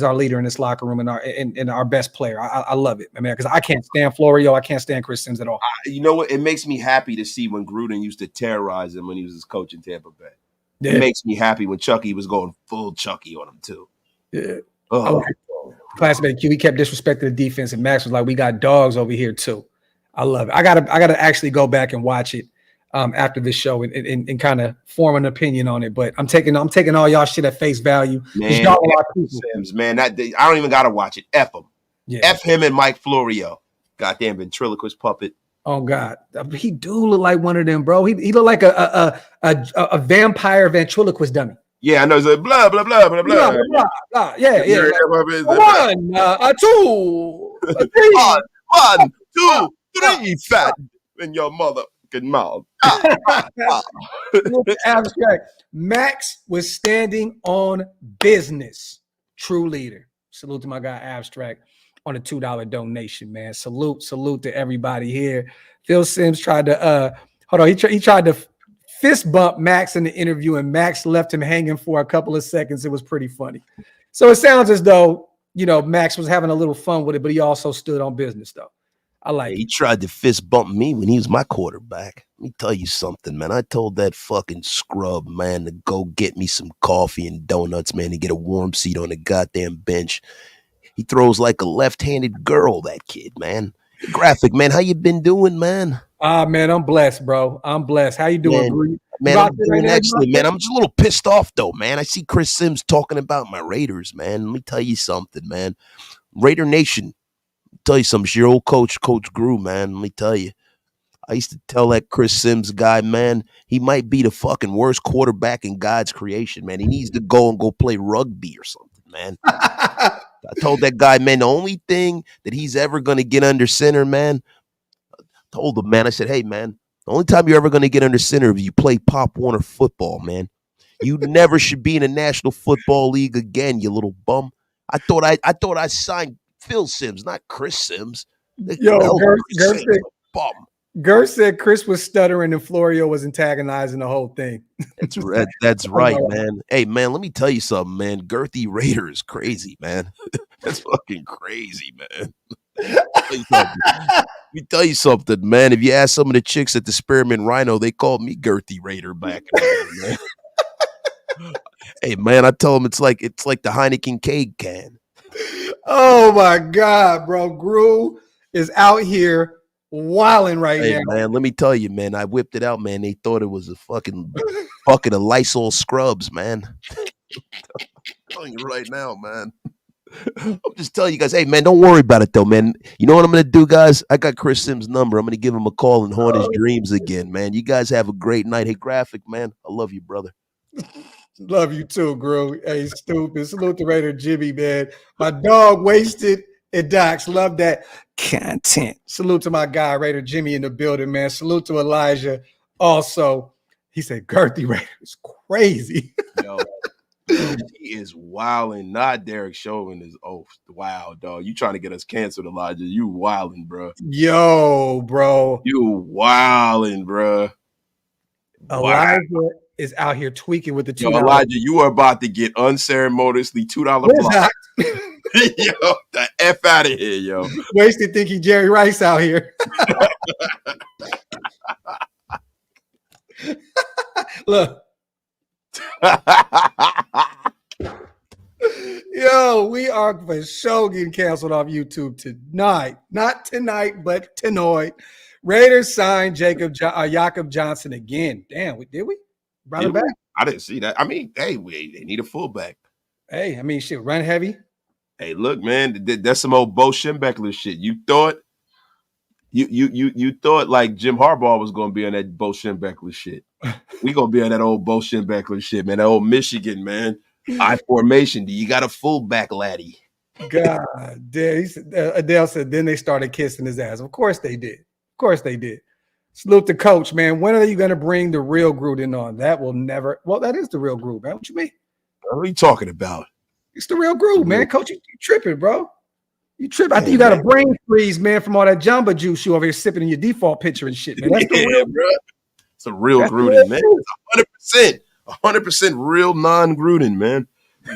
Speaker 1: our leader in this locker room and our best player. I love it, man, because I can't stand Florio. I can't stand Chris Sims at all.
Speaker 2: You know what? It makes me happy to see when Gruden used to terrorize him when he was his coach in Tampa Bay. Yeah. It makes me happy when Chucky was going full Chucky on him too.
Speaker 1: Yeah. Oh. Classmate Q, he kept disrespecting the defense, and Maxx was like, "We got dogs over here too." I love it. I gotta actually go back and watch it after this show and kind of form an opinion on it. But I'm taking all y'all shit at face value.
Speaker 2: Man, Sims, man, I don't even gotta watch it. F him. Yeah. F him and Mike Florio. Goddamn ventriloquist puppet.
Speaker 1: Oh God, he do look like one of them, bro. He look like a vampire ventriloquist dummy.
Speaker 2: Yeah, I know. It's like blah blah blah blah blah.
Speaker 1: Blah. Yeah. Like, 1, 2, 3.
Speaker 2: 1, 2, 3. Fat in your motherfucking mouth.
Speaker 1: Abstract. Maxx was standing on business. True leader. Salute to my guy Abstract on a $2 donation, man. Salute to everybody here. Phil Simms tried to he tried to fist bump Maxx in the interview, and Maxx left him hanging for a couple of seconds. It was pretty funny. So it sounds as though, Maxx was having a little fun with it, but he also stood on business, though. I like it.
Speaker 3: He tried to fist bump me when he was my quarterback. Let me tell you something, man. I told that fucking scrub, man, to go get me some coffee and donuts, man, to get a warm seat on the goddamn bench. He throws like a left-handed girl, that kid, man. Graphk, man, how you been doing, man?
Speaker 1: Man, I'm blessed, bro. I'm blessed. How you doing,
Speaker 3: man, I'm doing excellent, man. I'm just a little pissed off, though, man. I see Chris Sims talking about my Raiders, man. Let me tell you something, man. Raider Nation, tell you something. It's your old coach, Coach Grew, man. Let me tell you. I used to tell that Chris Sims guy, man, he might be the fucking worst quarterback in God's creation, man. He needs to go play rugby or something, man. I told that guy, man, the only thing that he's ever going to get under center, man, Told him, man, I said, hey, man, the only time you're ever going to get under center is you play Pop Warner football, man. You never should be in the National Football League again, you little bum. I thought I signed Phil Simms, not Chris Simms.
Speaker 1: Yo,
Speaker 3: Bum.
Speaker 1: Gert said Chris was stuttering and Florio was antagonizing the whole thing.
Speaker 3: That's right, man. Hey, man, let me tell you something, man. Girthy Raider is crazy, man. That's fucking crazy, man. Let me tell you something, man. If you ask some of the chicks at the Spearmint Rhino, they called me Girthy Raider back in the day, man. Hey, man, I tell them it's like the Heineken cake can.
Speaker 1: Oh my God, bro. Gru is out here wilding right now.
Speaker 3: Man, let me tell you, man. I whipped it out, man. They thought it was a fucking bucket of Lysol scrubs, man. I'm telling you right now, man. I'm just telling you guys, hey, man, don't worry about it, though, man. You know what I'm going to do, guys? I got Chris Simms' number. I'm going to give him a call and haunt his dreams again, man. You guys have a great night. Hey, Graphk, man, I love you, brother.
Speaker 1: Love you too, Gru. Hey, stupid. Salute to Raider Jimmy, man. My dog Wasted and Docs. Love that content. Salute to my guy, Raider Jimmy, in the building, man. Salute to Elijah. Also, he said, Girthy Raider is crazy.
Speaker 2: Yo, he is wilding. Not Derek Chauvin is wow, dog. You trying to get us canceled, Elijah. You wilding, bro.
Speaker 1: Yo, bro.
Speaker 2: You wilding, bro.
Speaker 1: Elijah is out here tweaking with the $2.
Speaker 2: Yo, Elijah, you are about to get unceremoniously $2 block. Yo, the F out of here, yo.
Speaker 1: Wasted think he Jerry Rice out here. Look. Yo, we are for sure getting canceled off YouTube tonight. Not tonight, but tonight. Raiders signed Jakob Johnson again. Damn, did we? Brought him back?
Speaker 2: I didn't see that. I mean, hey, they need a fullback.
Speaker 1: Hey, I mean, shit, run heavy.
Speaker 2: Hey, look, man, that's some old Bo Schembechler shit. You thought like Jim Harbaugh was gonna be on that Bo Schembechler shit. We gonna be on that old Bo Schembechler shit, man. That old Michigan, man. I formation. Do you got a fullback, laddie?
Speaker 1: God damn. Adele said then they started kissing his ass. Of course they did. Of course they did. Salute the coach, man. When are you gonna bring the real Gruden on? That will never. Well, that is the real Gruden, man. What you mean?
Speaker 2: What are you talking about?
Speaker 1: It's the real Gruden, man. Coach, you tripping, bro. You tripping. I think you got a brain freeze, man, from all that Jamba Juice you over here sipping in your default picture and shit, man. That's the real,
Speaker 2: bro. It's a real Gruden, man. It's 100% real non-Gruden, man.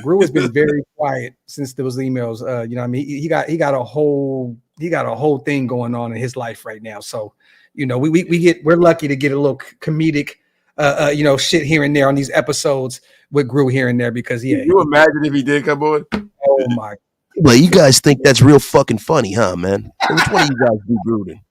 Speaker 1: Gru has been very quiet since those emails. You know what I mean? He got a whole thing going on in his life right now. So, you know, we're lucky to get a little comedic shit here and there on these episodes with Gru here and there because
Speaker 2: Can you imagine if he did come on?
Speaker 1: Oh my.
Speaker 3: Well, you guys think that's real fucking funny, huh, man? Hey, which one of you guys do Gruden?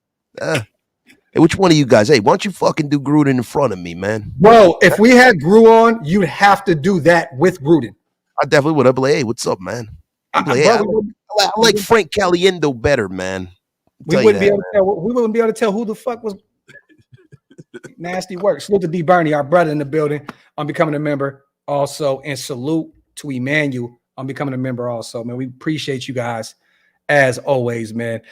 Speaker 3: Hey, which one of you guys? Hey, why don't you fucking do Gruden in front of me, man?
Speaker 1: Bro, if we had Gru on, you'd have to do that with Gruden.
Speaker 3: I definitely would. I'd be like, hey, what's up, man? I'd be like, hey, I like Frank Caliendo better, man.
Speaker 1: We wouldn't be able to tell who the fuck was nasty work. Salute to D Bernie, our brother in the building, on becoming a member also, and salute to Emmanuel on becoming a member also, man. We appreciate you guys as always, man.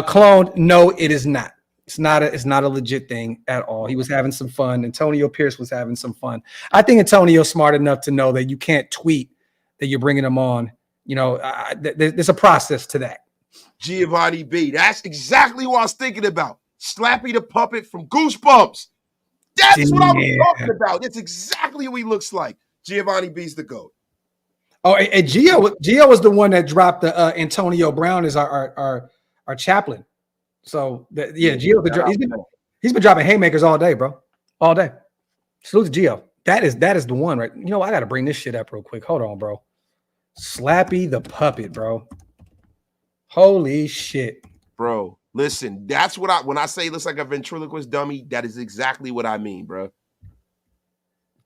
Speaker 1: Clone, no, it is not. It's not a legit thing at all. He was having some fun. Antonio Pierce was having some fun. I think Antonio's smart enough to know that you can't tweet that you're bringing him on. You know, there's a process to that.
Speaker 2: Giovanni B. That's exactly what I was thinking about. Slappy the puppet from Goosebumps. That's what I was talking about. That's exactly what he looks like. Giovanni B's the GOAT.
Speaker 1: Oh, and Gio was the one that dropped the Antonio Brown as our chaplain. So Gio, he's been dropping haymakers all day, bro. All day. Salute to Gio. That is the one, right? You know, I got to bring this shit up real quick. Hold on, bro. Slappy the puppet, bro. Holy shit,
Speaker 2: bro. Listen, that's what when I say looks like a ventriloquist dummy, that is exactly what I mean, bro.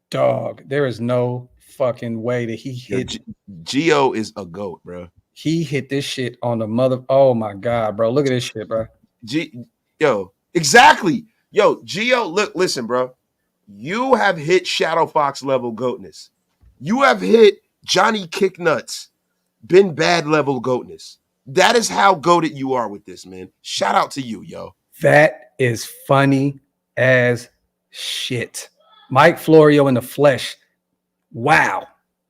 Speaker 1: Dog, there is no fucking way that he hit.
Speaker 2: Gio is a GOAT, bro.
Speaker 1: He hit this shit on the mother. Oh my god, bro. Look at this shit, bro.
Speaker 2: Exactly. Yo, Gio, listen, bro. You have hit Shadow Fox level GOATness. You have hit Johnny Kicknuts, been bad level GOATness. That is how goated you are with this, man. Shout out to you, yo.
Speaker 1: That is funny as shit. Mike Florio in the flesh. Wow.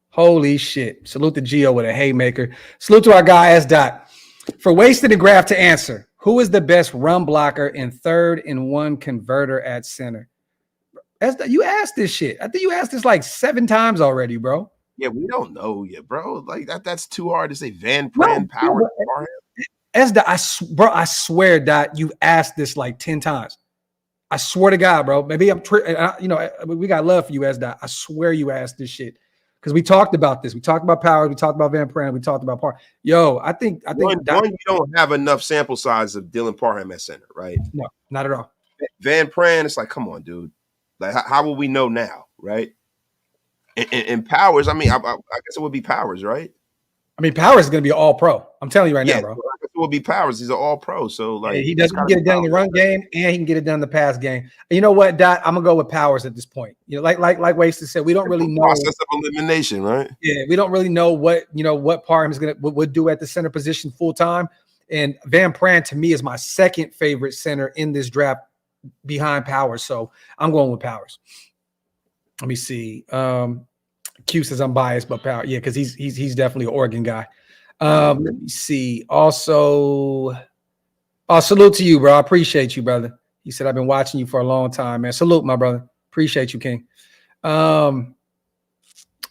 Speaker 1: Holy shit. Salute to Gio with a haymaker. Salute to our guy S. Dot. For Wasted and Graphk to answer, who is the best run blocker and 3rd-and-1 converter at center? You asked this shit. I think you asked this like 7 times already, bro.
Speaker 2: Yeah, we don't know yet, bro. Like that's too hard to say. Van Pran, Power.
Speaker 1: I swear that you asked this like 10 times. I swear to God, bro. Maybe we got love for you, S. Dot. I swear you asked this shit because we talked about this. We talked about Powers. We talked about Van Pran. We talked about Parham. Yo, I think
Speaker 2: one, you don't have enough sample size of Dylan Parham at center, right?
Speaker 1: No, not at all.
Speaker 2: Van Pran, it's like, come on, dude. Like, how will we know now, right? And Powers, I mean, I guess it would be Powers, right?
Speaker 1: I mean, Powers is going to be all pro. I'm telling you right now, bro.
Speaker 2: I guess it would be Powers. He's an all pro. So, like,
Speaker 1: he doesn't get it done in the run game, and he can get it done in the pass game. And you know what, Dot? I'm gonna go with Powers at this point. You know, like Wasted said, we don't really know
Speaker 2: process of elimination, right?
Speaker 1: Yeah, we don't really know what Parham is would do at the center position full time. And Van Pran to me is my 2nd favorite center in this draft behind Powers. So I'm going with Powers. Let me see. Q says I'm biased, but Powers, yeah, because he's definitely an Oregon guy. Let me see. Also, salute to you, bro. I appreciate you, brother. He said I've been watching you for a long time, man. Salute, my brother. Appreciate you, King. Let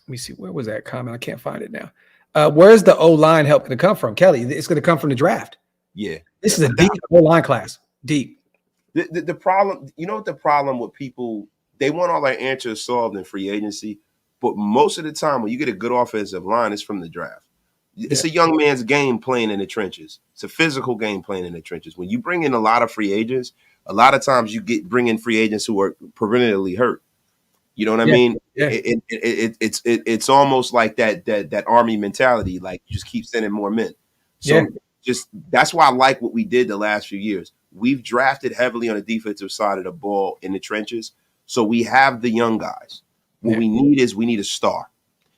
Speaker 1: me see. Where was that comment? I can't find it now. Where's the O-line help going to come from, Kelly? It's going to come from the draft.
Speaker 2: Yeah,
Speaker 1: this is a deep O-line class. Deep.
Speaker 2: The problem, you know what the problem with people, they want all their answers solved in free agency, but most of the time when you get a good offensive line, it's from the draft. It's a young man's game playing in the trenches. It's a physical game playing in the trenches. When you bring in a lot of free agents, a lot of times you bring in free agents who are perennially hurt. You know what I mean? Yeah. It's almost like that Army mentality. Like you just keep sending more men. So that's why I like what we did the last few years. We've drafted heavily on the defensive side of the ball in the trenches. So we have the young guys. What we need a star.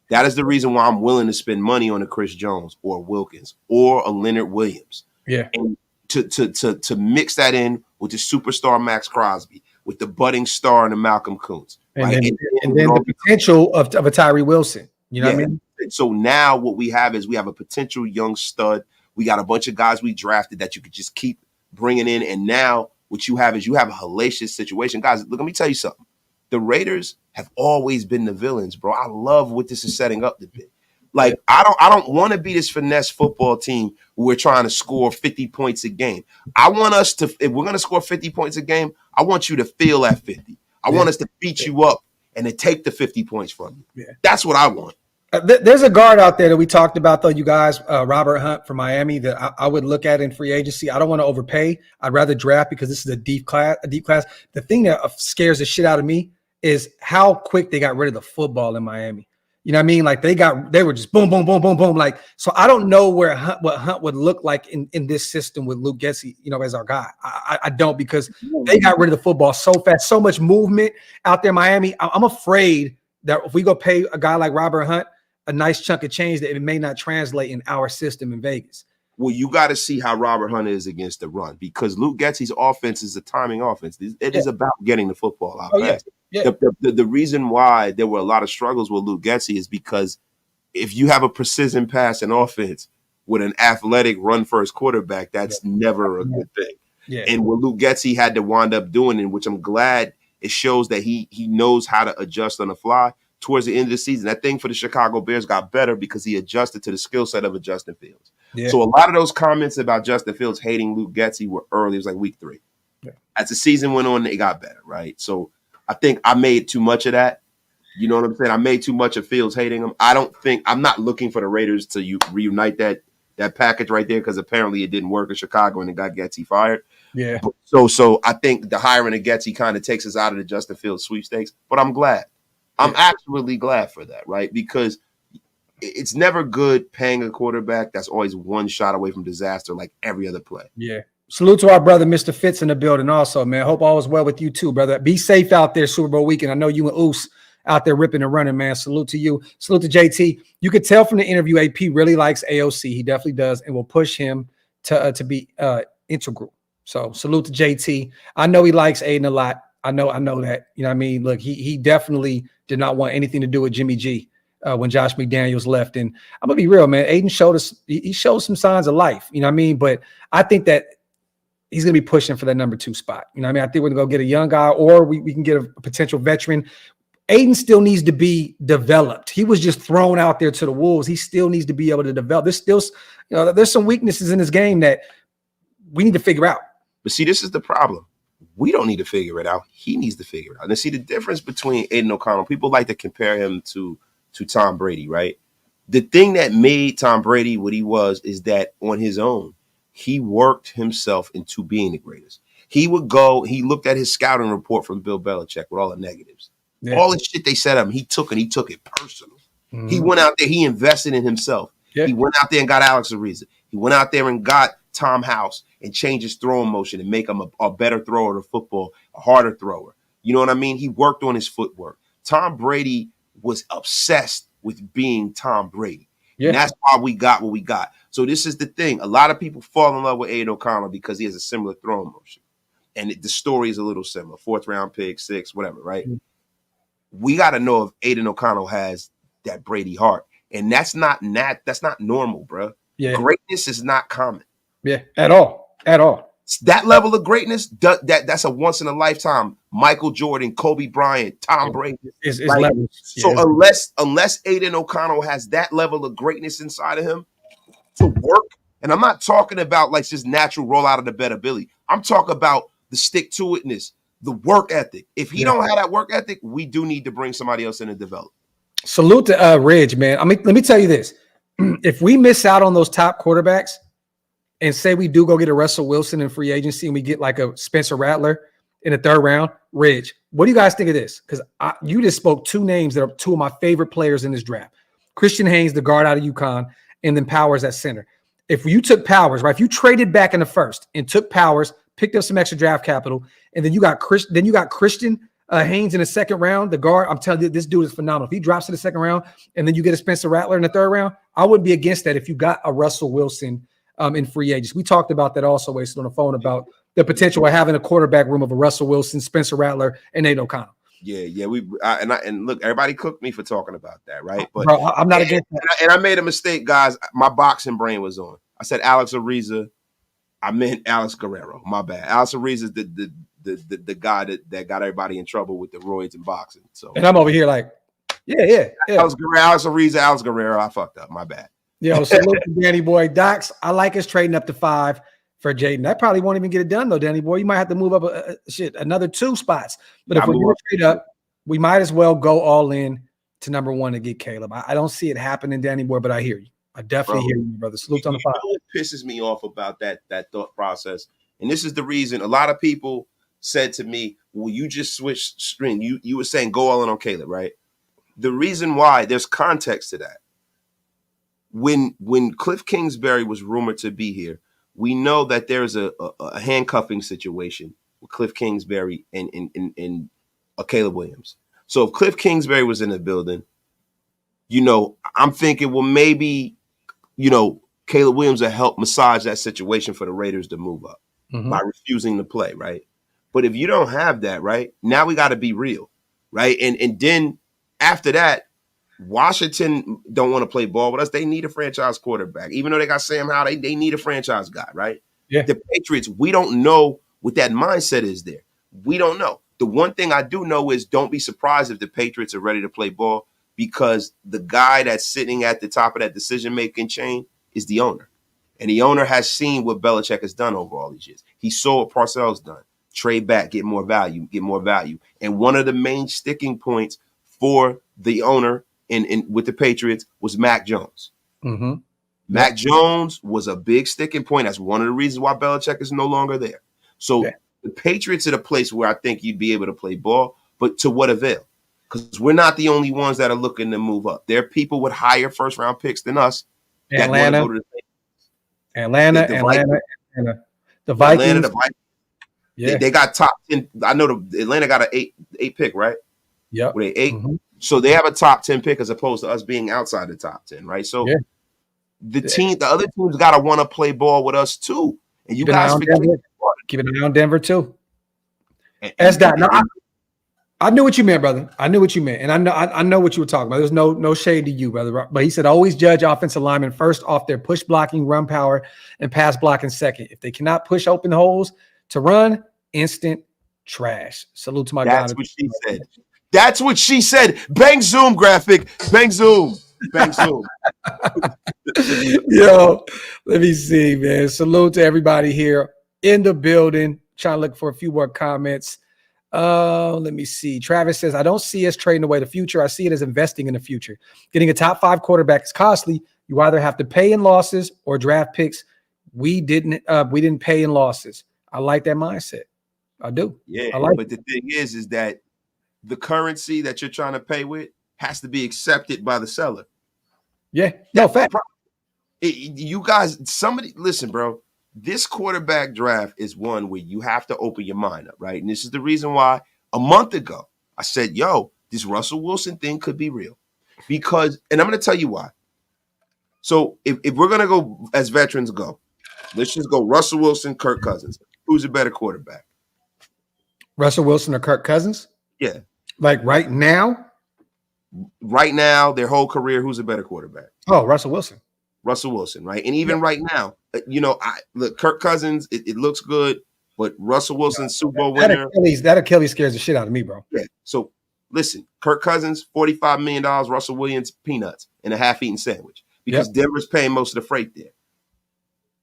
Speaker 2: That is the reason why I'm willing to spend money on a Chris Jones or Wilkins or a Leonard Williams. Yeah. And to mix that in with the superstar Maxx Crosby, with the budding star and the Malcolm Kuntz.
Speaker 1: And, right? and then the potential of a Tyree Wilson. You know what I mean?
Speaker 2: So now what we have is we have a potential young stud. We got a bunch of guys we drafted that you could just keep bringing in. And now what you have is you have a hellacious situation. Guys, look, let me tell you something. The Raiders have always been the villains, bro. I love what this is setting up to be. Like, I don't want to be this finesse football team where we're trying to score 50 points a game. I want us to, if we're going to score 50 points a game, I want you to feel at 50. I want us to beat you up and to take the 50 points from you. Yeah. That's what I want.
Speaker 1: There's a guard out there that we talked about, though, you guys, Robert Hunt from Miami, that I would look at in free agency. I don't want to overpay. I'd rather draft because this is a deep class. The thing that scares the shit out of me is how quick they got rid of the football in Miami. You know what I mean? Like they were just boom, boom, boom, boom, boom. Like, so I don't know what Hunt would look like in this system with Luke Getsy, as our guy. I don't, because they got rid of the football so fast, so much movement out there in Miami. I'm afraid that if we go pay a guy like Robert Hunt a nice chunk of change, that it may not translate in our system in Vegas.
Speaker 2: Well, you got to see how Robert Hunt is against the run, because Luke Getsy's offense is a timing offense. It is about getting the football out fast. Yeah. The reason why there were a lot of struggles with Luke Getsy is because if you have a precision passing offense with an athletic run-first quarterback, that's never a good thing. Yeah. And what Luke Getsy had to wind up doing, and which I'm glad it shows that he knows how to adjust on the fly. Towards the end of the season, that thing for the Chicago Bears got better because he adjusted to the skill set of a Justin Fields. Yeah. So a lot of those comments about Justin Fields hating Luke Getsy were early. It was like week 3. Yeah. As the season went on, it got better, right? So I think I made too much of that. You know what I'm saying? I made too much of Fields hating him. I'm not looking for the Raiders to reunite that package right there, because apparently it didn't work in Chicago and it got Getsy fired. Yeah. So I think the hiring of Getsy kind of takes us out of the Justin Fields sweepstakes, but I'm glad. I'm actually glad for that, right? Because it's never good paying a quarterback that's always one shot away from disaster like every other play.
Speaker 1: Yeah. Salute to our brother, Mr. Fitz, in the building also, man. Hope all is well with you too, brother. Be safe out there Super Bowl weekend. I know you and Oos out there ripping and running, man. Salute to you. Salute to JT. You could tell from the interview AP really likes AOC. He definitely does, and will push him to be integral. So salute to JT. I know he likes Aiden a lot. I know that. You know what I mean? Look, he definitely did not want anything to do with Jimmy G when Josh McDaniels left. And I'm gonna be real, man. Aiden showed us, he showed some signs of life. You know what I mean? But I think that he's gonna be pushing for that number 2 spot. You know what I mean? I think we're gonna go get a young guy, or we can get a potential veteran. Aiden still needs to be developed. He was just thrown out there to the wolves. He still needs to be able to develop. There's still, there's some weaknesses in this game that we need to figure out.
Speaker 2: But see, this is the problem. We don't need to figure it out. He needs to figure it out. And see, the difference between Aiden O'Connell, people like to compare him to Tom Brady, right? The thing that made Tom Brady what he was is that on his own, he worked himself into being the greatest. He would go, he looked at his scouting report from Bill Belichick with all the negatives. Yeah. All the shit they said of him, he took it personal. Mm-hmm. He went out there, he invested in himself. Yeah. He went out there and got Alex Ariza. He went out there and got Tom House and changed his throwing motion and make him a better thrower of football, a harder thrower. You know what I mean? He worked on his footwork. Tom Brady was obsessed with being Tom Brady. Yeah. And that's why we got what we got. So this is the thing. A lot of people fall in love with Aiden O'Connell because he has a similar throwing motion. And the story is a little similar. 4th round pick, 6, whatever, right? Mm-hmm. We got to know if Aiden O'Connell has that Brady heart. And that's not normal, bro. Yeah. Greatness is not common.
Speaker 1: Yeah, at all.
Speaker 2: That level of greatness, that's a once in a lifetime. Michael Jordan, Kobe Bryant, Tom Brady.
Speaker 1: Is levels.
Speaker 2: So unless Aiden O'Connell has that level of greatness inside of him to work, and I'm not talking about like just natural roll out of the bed ability. I'm talking about the stick to itness, the work ethic. If he don't have that work ethic, we do need to bring somebody else in and develop.
Speaker 1: Salute to Ridge, man. I mean, let me tell you this: if we miss out on those top quarterbacks, and say we do go get a Russell Wilson in free agency and we get like a Spencer Rattler in the 3rd round, Ridge, what do you guys think of this? Because you just spoke 2 names that are 2 of my favorite players in this draft. Christian Haynes, the guard out of UConn, and then Powers at center. If you took Powers, right, if you traded back in the 1st and took Powers, picked up some extra draft capital, and then you got Christian Haynes in the 2nd round, the guard, I'm telling you, this dude is phenomenal. If he drops in the 2nd round and then you get a Spencer Rattler in the 3rd round, I wouldn't be against that if you got a Russell Wilson in free agents. We talked about that also, wasted on the phone, about the potential of having a quarterback room of a Russell Wilson, Spencer Rattler, and Aiden O'Connell.
Speaker 2: Yeah. And look, everybody cooked me for talking about that, right? But
Speaker 1: bro, I'm not against that.
Speaker 2: And I made a mistake, guys. My boxing brain was on. I said Alex Ariza. I meant Alex Guerrero. My bad. Alex Ariza is the guy that got everybody in trouble with the roids and boxing. So,
Speaker 1: and I'm over here like, yeah.
Speaker 2: Alex Ariza, Alex Guerrero. I fucked up. My bad.
Speaker 1: Yo, salute to Danny Boy. Docs, I like us trading up to 5 for Jaden. That probably won't even get it done, though, Danny Boy. You might have to move up another 2 spots. But if we're going to trade up, we might as well go all in to number 1 to get Caleb. I don't see it happening, Danny Boy, but I hear you. I definitely hear you, brother. Salute on the 5.
Speaker 2: What pisses me off about that thought process, and this is the reason a lot of people said to me, well, you just switched string. You were saying go all in on Caleb, right? The reason why, there's context to that. When Cliff Kingsbury was rumored to be here, we know that there's a handcuffing situation with Cliff Kingsbury and Caleb Williams. So if Cliff Kingsbury was in the building, I'm thinking, well, maybe, Caleb Williams will help massage that situation for the Raiders to move up by refusing to play, right? But if you don't have that, right, now we got to be real, right? And then after that, Washington don't want to play ball with us. They need a franchise quarterback. Even though they got Sam Howell, they need a franchise guy, right? Yeah. The Patriots, we don't know what that mindset is there. We don't know. The one thing I do know is don't be surprised if the Patriots are ready to play ball, because the guy that's sitting at the top of that decision-making chain is the owner. And the owner has seen what Belichick has done over all these years. He saw what Parcells done. Trade back, get more value. And one of the main sticking points for the owner in with the Patriots was Mac Jones. Mm-hmm. Mac Jones was a big sticking point. That's one of the reasons why Belichick is no longer there. So the Patriots are the place where I think you'd be able to play ball, but to what avail? Because we're not the only ones that are looking to move up. There are people with higher first-round picks than us.
Speaker 1: Atlanta. The Vikings.
Speaker 2: Yeah. They got top 10. I know Atlanta got an 8 pick, right?
Speaker 1: Yeah.
Speaker 2: With 8. Mm-hmm. So they have a top 10 pick as opposed to us being outside the top 10, right? So the other teams got to want to play ball with us too. And you guys forget part of
Speaker 1: Keep an eye on Denver too. S. Dot. No, I knew what you meant, brother. I knew what you meant, and I know what you were talking about. There's no shade to you, brother. But he said always judge offensive linemen first off their push blocking, run power, and pass blocking second. If they cannot push open holes to run, instant trash. Salute to my guy.
Speaker 2: That's what she said. That's what she said. Bang Zoom, Graphk. Bang Zoom. Bang Zoom.
Speaker 1: Yo, let me see, man. Salute to everybody here in the building. Trying to look for a few more comments. Let me see. Travis says, I don't see us trading away the future. I see it as investing in the future. Getting a top 5 quarterback is costly. You either have to pay in losses or draft picks. We didn't pay in losses. I like that mindset. I do.
Speaker 2: Yeah,
Speaker 1: but
Speaker 2: the thing is that the currency that you're trying to pay with has to be accepted by the seller.
Speaker 1: Yeah. No, fact.
Speaker 2: You guys, somebody, listen, bro. This quarterback draft is one where you have to open your mind up, right? And this is the reason why a month ago I said, yo, this Russell Wilson thing could be real. Because, and I'm going to tell you why. So if we're going to go as veterans go, let's just go Russell Wilson, Kirk Cousins. Who's a better quarterback?
Speaker 1: Russell Wilson or Kirk Cousins?
Speaker 2: Yeah.
Speaker 1: Like right now?
Speaker 2: Right now, their whole career, who's a better quarterback?
Speaker 1: Oh, Russell Wilson.
Speaker 2: Russell Wilson, right? And even right now, look, Kirk Cousins, it looks good, but Russell Wilson, Super Bowl winner.
Speaker 1: That Achilles scares the shit out of me, bro.
Speaker 2: Yeah. So listen, Kirk Cousins, $45 million, Russell Williams, peanuts and a half-eaten sandwich because Denver's paying most of the freight there.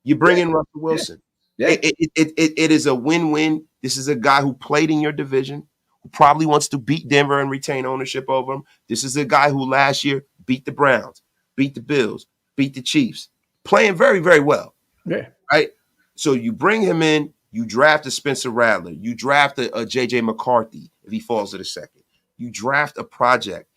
Speaker 2: You bring in Russell Wilson. Yeah. It is a win-win. This is a guy who played in your division, who probably wants to beat Denver and retain ownership over him. This is a guy who last year beat the Browns, beat the Bills, beat the Chiefs, playing very, very well.
Speaker 1: Yeah.
Speaker 2: Right? So you bring him in, you draft a Spencer Rattler, you draft a J.J. McCarthy if he falls to the second. You draft a project.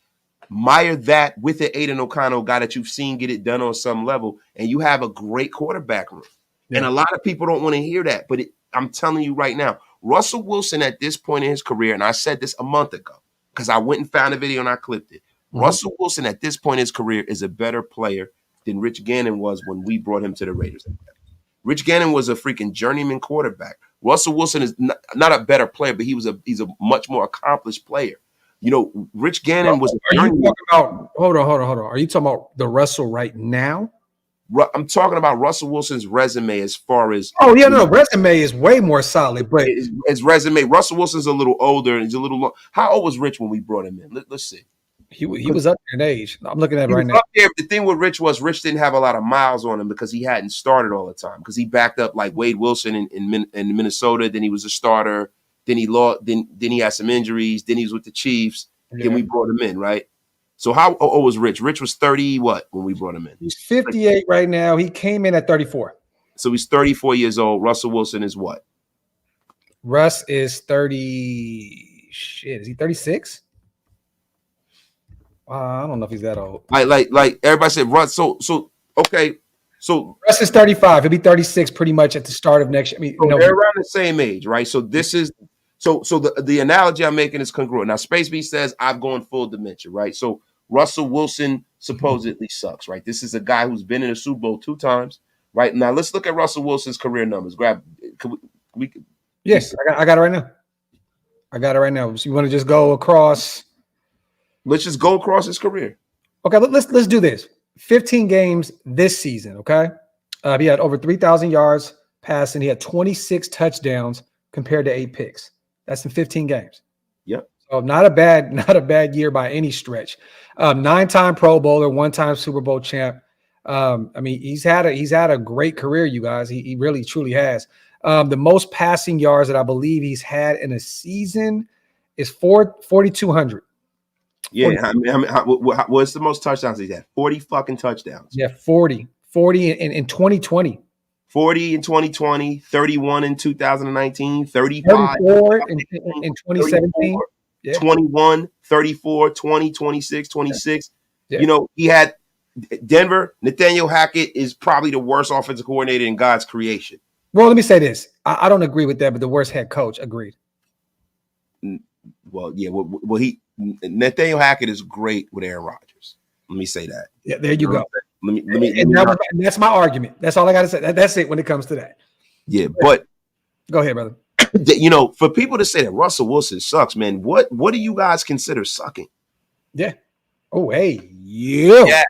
Speaker 2: Mire that with an Aiden O'Connell guy that you've seen get it done on some level, and you have a great quarterback room. Yeah. And a lot of people don't want to hear that, but I'm telling you right now, Russell Wilson at this point in his career, and I said this a month ago because I went and found a video and I clipped it. Mm-hmm. Russell Wilson at this point in his career is a better player than Rich Gannon was when we brought him to the Raiders. Rich Gannon was a freaking journeyman quarterback. Russell Wilson is not a better player, but he's a much more accomplished player. You know, Rich Gannon was.
Speaker 1: Are you talking about? Hold on. Are you talking about the Russell right now?
Speaker 2: I'm talking about Russell Wilson's resume as far as.
Speaker 1: Oh yeah, no, resume is way more solid, but
Speaker 2: his resume. Russell Wilson's a little older and he's a little long. How old was Rich when we brought him in? Let's see.
Speaker 1: He was up there in age. I'm looking at it right now.
Speaker 2: The thing with Rich didn't have a lot of miles on him because he hadn't started all the time. Because he backed up like Wade Wilson in Minnesota. Then he was a starter. Then he lost. Then he had some injuries. Then he was with the Chiefs. Yeah. Then we brought him in, right? So how old was Rich? Rich was 30 what when we brought him in?
Speaker 1: He's 58 right now. He came in at 34.
Speaker 2: So he's 34 years old. Russell Wilson is what?
Speaker 1: Russ is 30. Shit, is he 36? I don't know if he's that old.
Speaker 2: Like everybody said, Russ. So okay. So
Speaker 1: Russ is 35. He'll be 36 pretty much at the start of next year. I mean,
Speaker 2: they're around the same age, right? So this is so the analogy I'm making is congruent. Now, Space B says I've gone full dementia, right? So Russell Wilson supposedly sucks, right? This is a guy who's been in a Super Bowl 2 times, right? Now let's look at Russell Wilson's career numbers.
Speaker 1: Yes, I got it right now. I got it right now. So you want to just go across?
Speaker 2: Let's just go across his career.
Speaker 1: Okay, let's do this. 15 games this season, okay? He had over 3,000 yards passing. He had 26 touchdowns compared to 8 picks. That's in 15 games.
Speaker 2: Yep.
Speaker 1: So not a bad year by any stretch. 9-time Pro Bowler, 1-time Super Bowl champ. I mean, he's had a great career, you guys. He really truly has. The most passing yards that I believe he's had in a season is 4,200.
Speaker 2: Yeah, what's the most touchdowns he's had? 40 fucking touchdowns.
Speaker 1: Yeah, 40 in 2020.
Speaker 2: 40 in 2020, 31 in 2019, 35
Speaker 1: in 2017. Yeah.
Speaker 2: 21, 34, 20, 26, 26.
Speaker 1: Yeah.
Speaker 2: You know, he had Denver. Nathaniel Hackett is probably the worst offensive coordinator in God's creation.
Speaker 1: Well, let me say this. I don't agree with that, but the worst head coach agreed.
Speaker 2: Well, yeah. Well, Nathaniel Hackett is great with Aaron Rodgers. Let me say that.
Speaker 1: Yeah, there you go.
Speaker 2: And
Speaker 1: that's my argument. That's all I got to say. That's it when it comes to that.
Speaker 2: Yeah, but
Speaker 1: Go ahead, brother.
Speaker 2: You know, for people to say that Russell Wilson sucks, man, what do you guys consider sucking?
Speaker 1: Yeah. Oh, hey, yeah.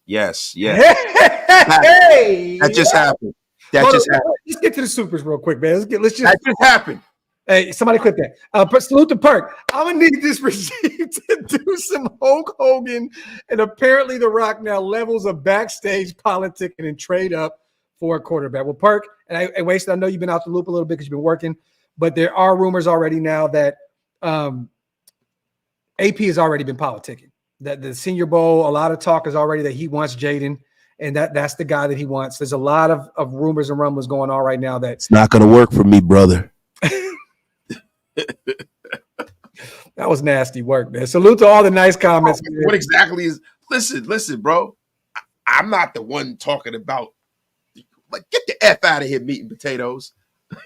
Speaker 2: Yes.
Speaker 1: Hey,
Speaker 2: That just happened. That just happened.
Speaker 1: Let's get to the supers real quick, man.
Speaker 2: That just happened.
Speaker 1: Hey, somebody clip that. Salute to Perk. I'm gonna need this regime to do some Hulk Hogan, and apparently The Rock now levels of backstage politicking and trade up for a quarterback. Well, Perk, and I Wasted, I know you've been out the loop a little bit because you've been working, but there are rumors already now that AP has already been politicking. That the Senior Bowl, a lot of talk is already that he wants Jaden, and that's the guy that he wants. There's a lot of rumors and rumblings going on right now that
Speaker 3: It's not going to work for me, brother.
Speaker 1: That was nasty work, man. Salute to all the nice comments.
Speaker 2: What exactly is? Listen, bro. I'm not the one talking about. Like, get the F out of here, meat and potatoes.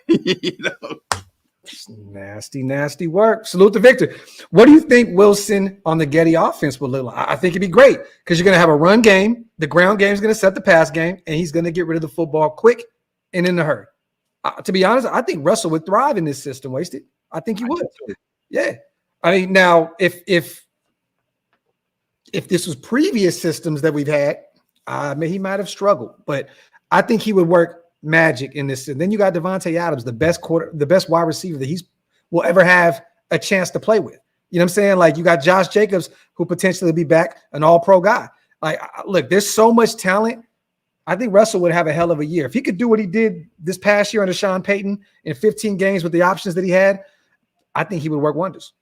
Speaker 2: You know,
Speaker 1: Nasty work. Salute to Victor. What do you think Wilson on the Getty offense will look like? I think it'd be great because you're going to have a run game. The ground game is going to set the pass game, and he's going to get rid of the football quick and in the hurry. To be honest, I think Russell would thrive in this system. Wasted. I think he would. Yeah. I mean, now if this was previous systems that we've had, I mean, he might have struggled, but I think he would work magic in this. And then you got Devontae Adams, the best wide receiver that will ever have a chance to play with. You know what I'm saying? Like, you got Josh Jacobs, who potentially be back, an all-pro guy. Like, look, there's so much talent. I think Russell would have a hell of a year. If he could do what he did this past year under Sean Payton in 15 games with the options that he had, I think he would work wonders.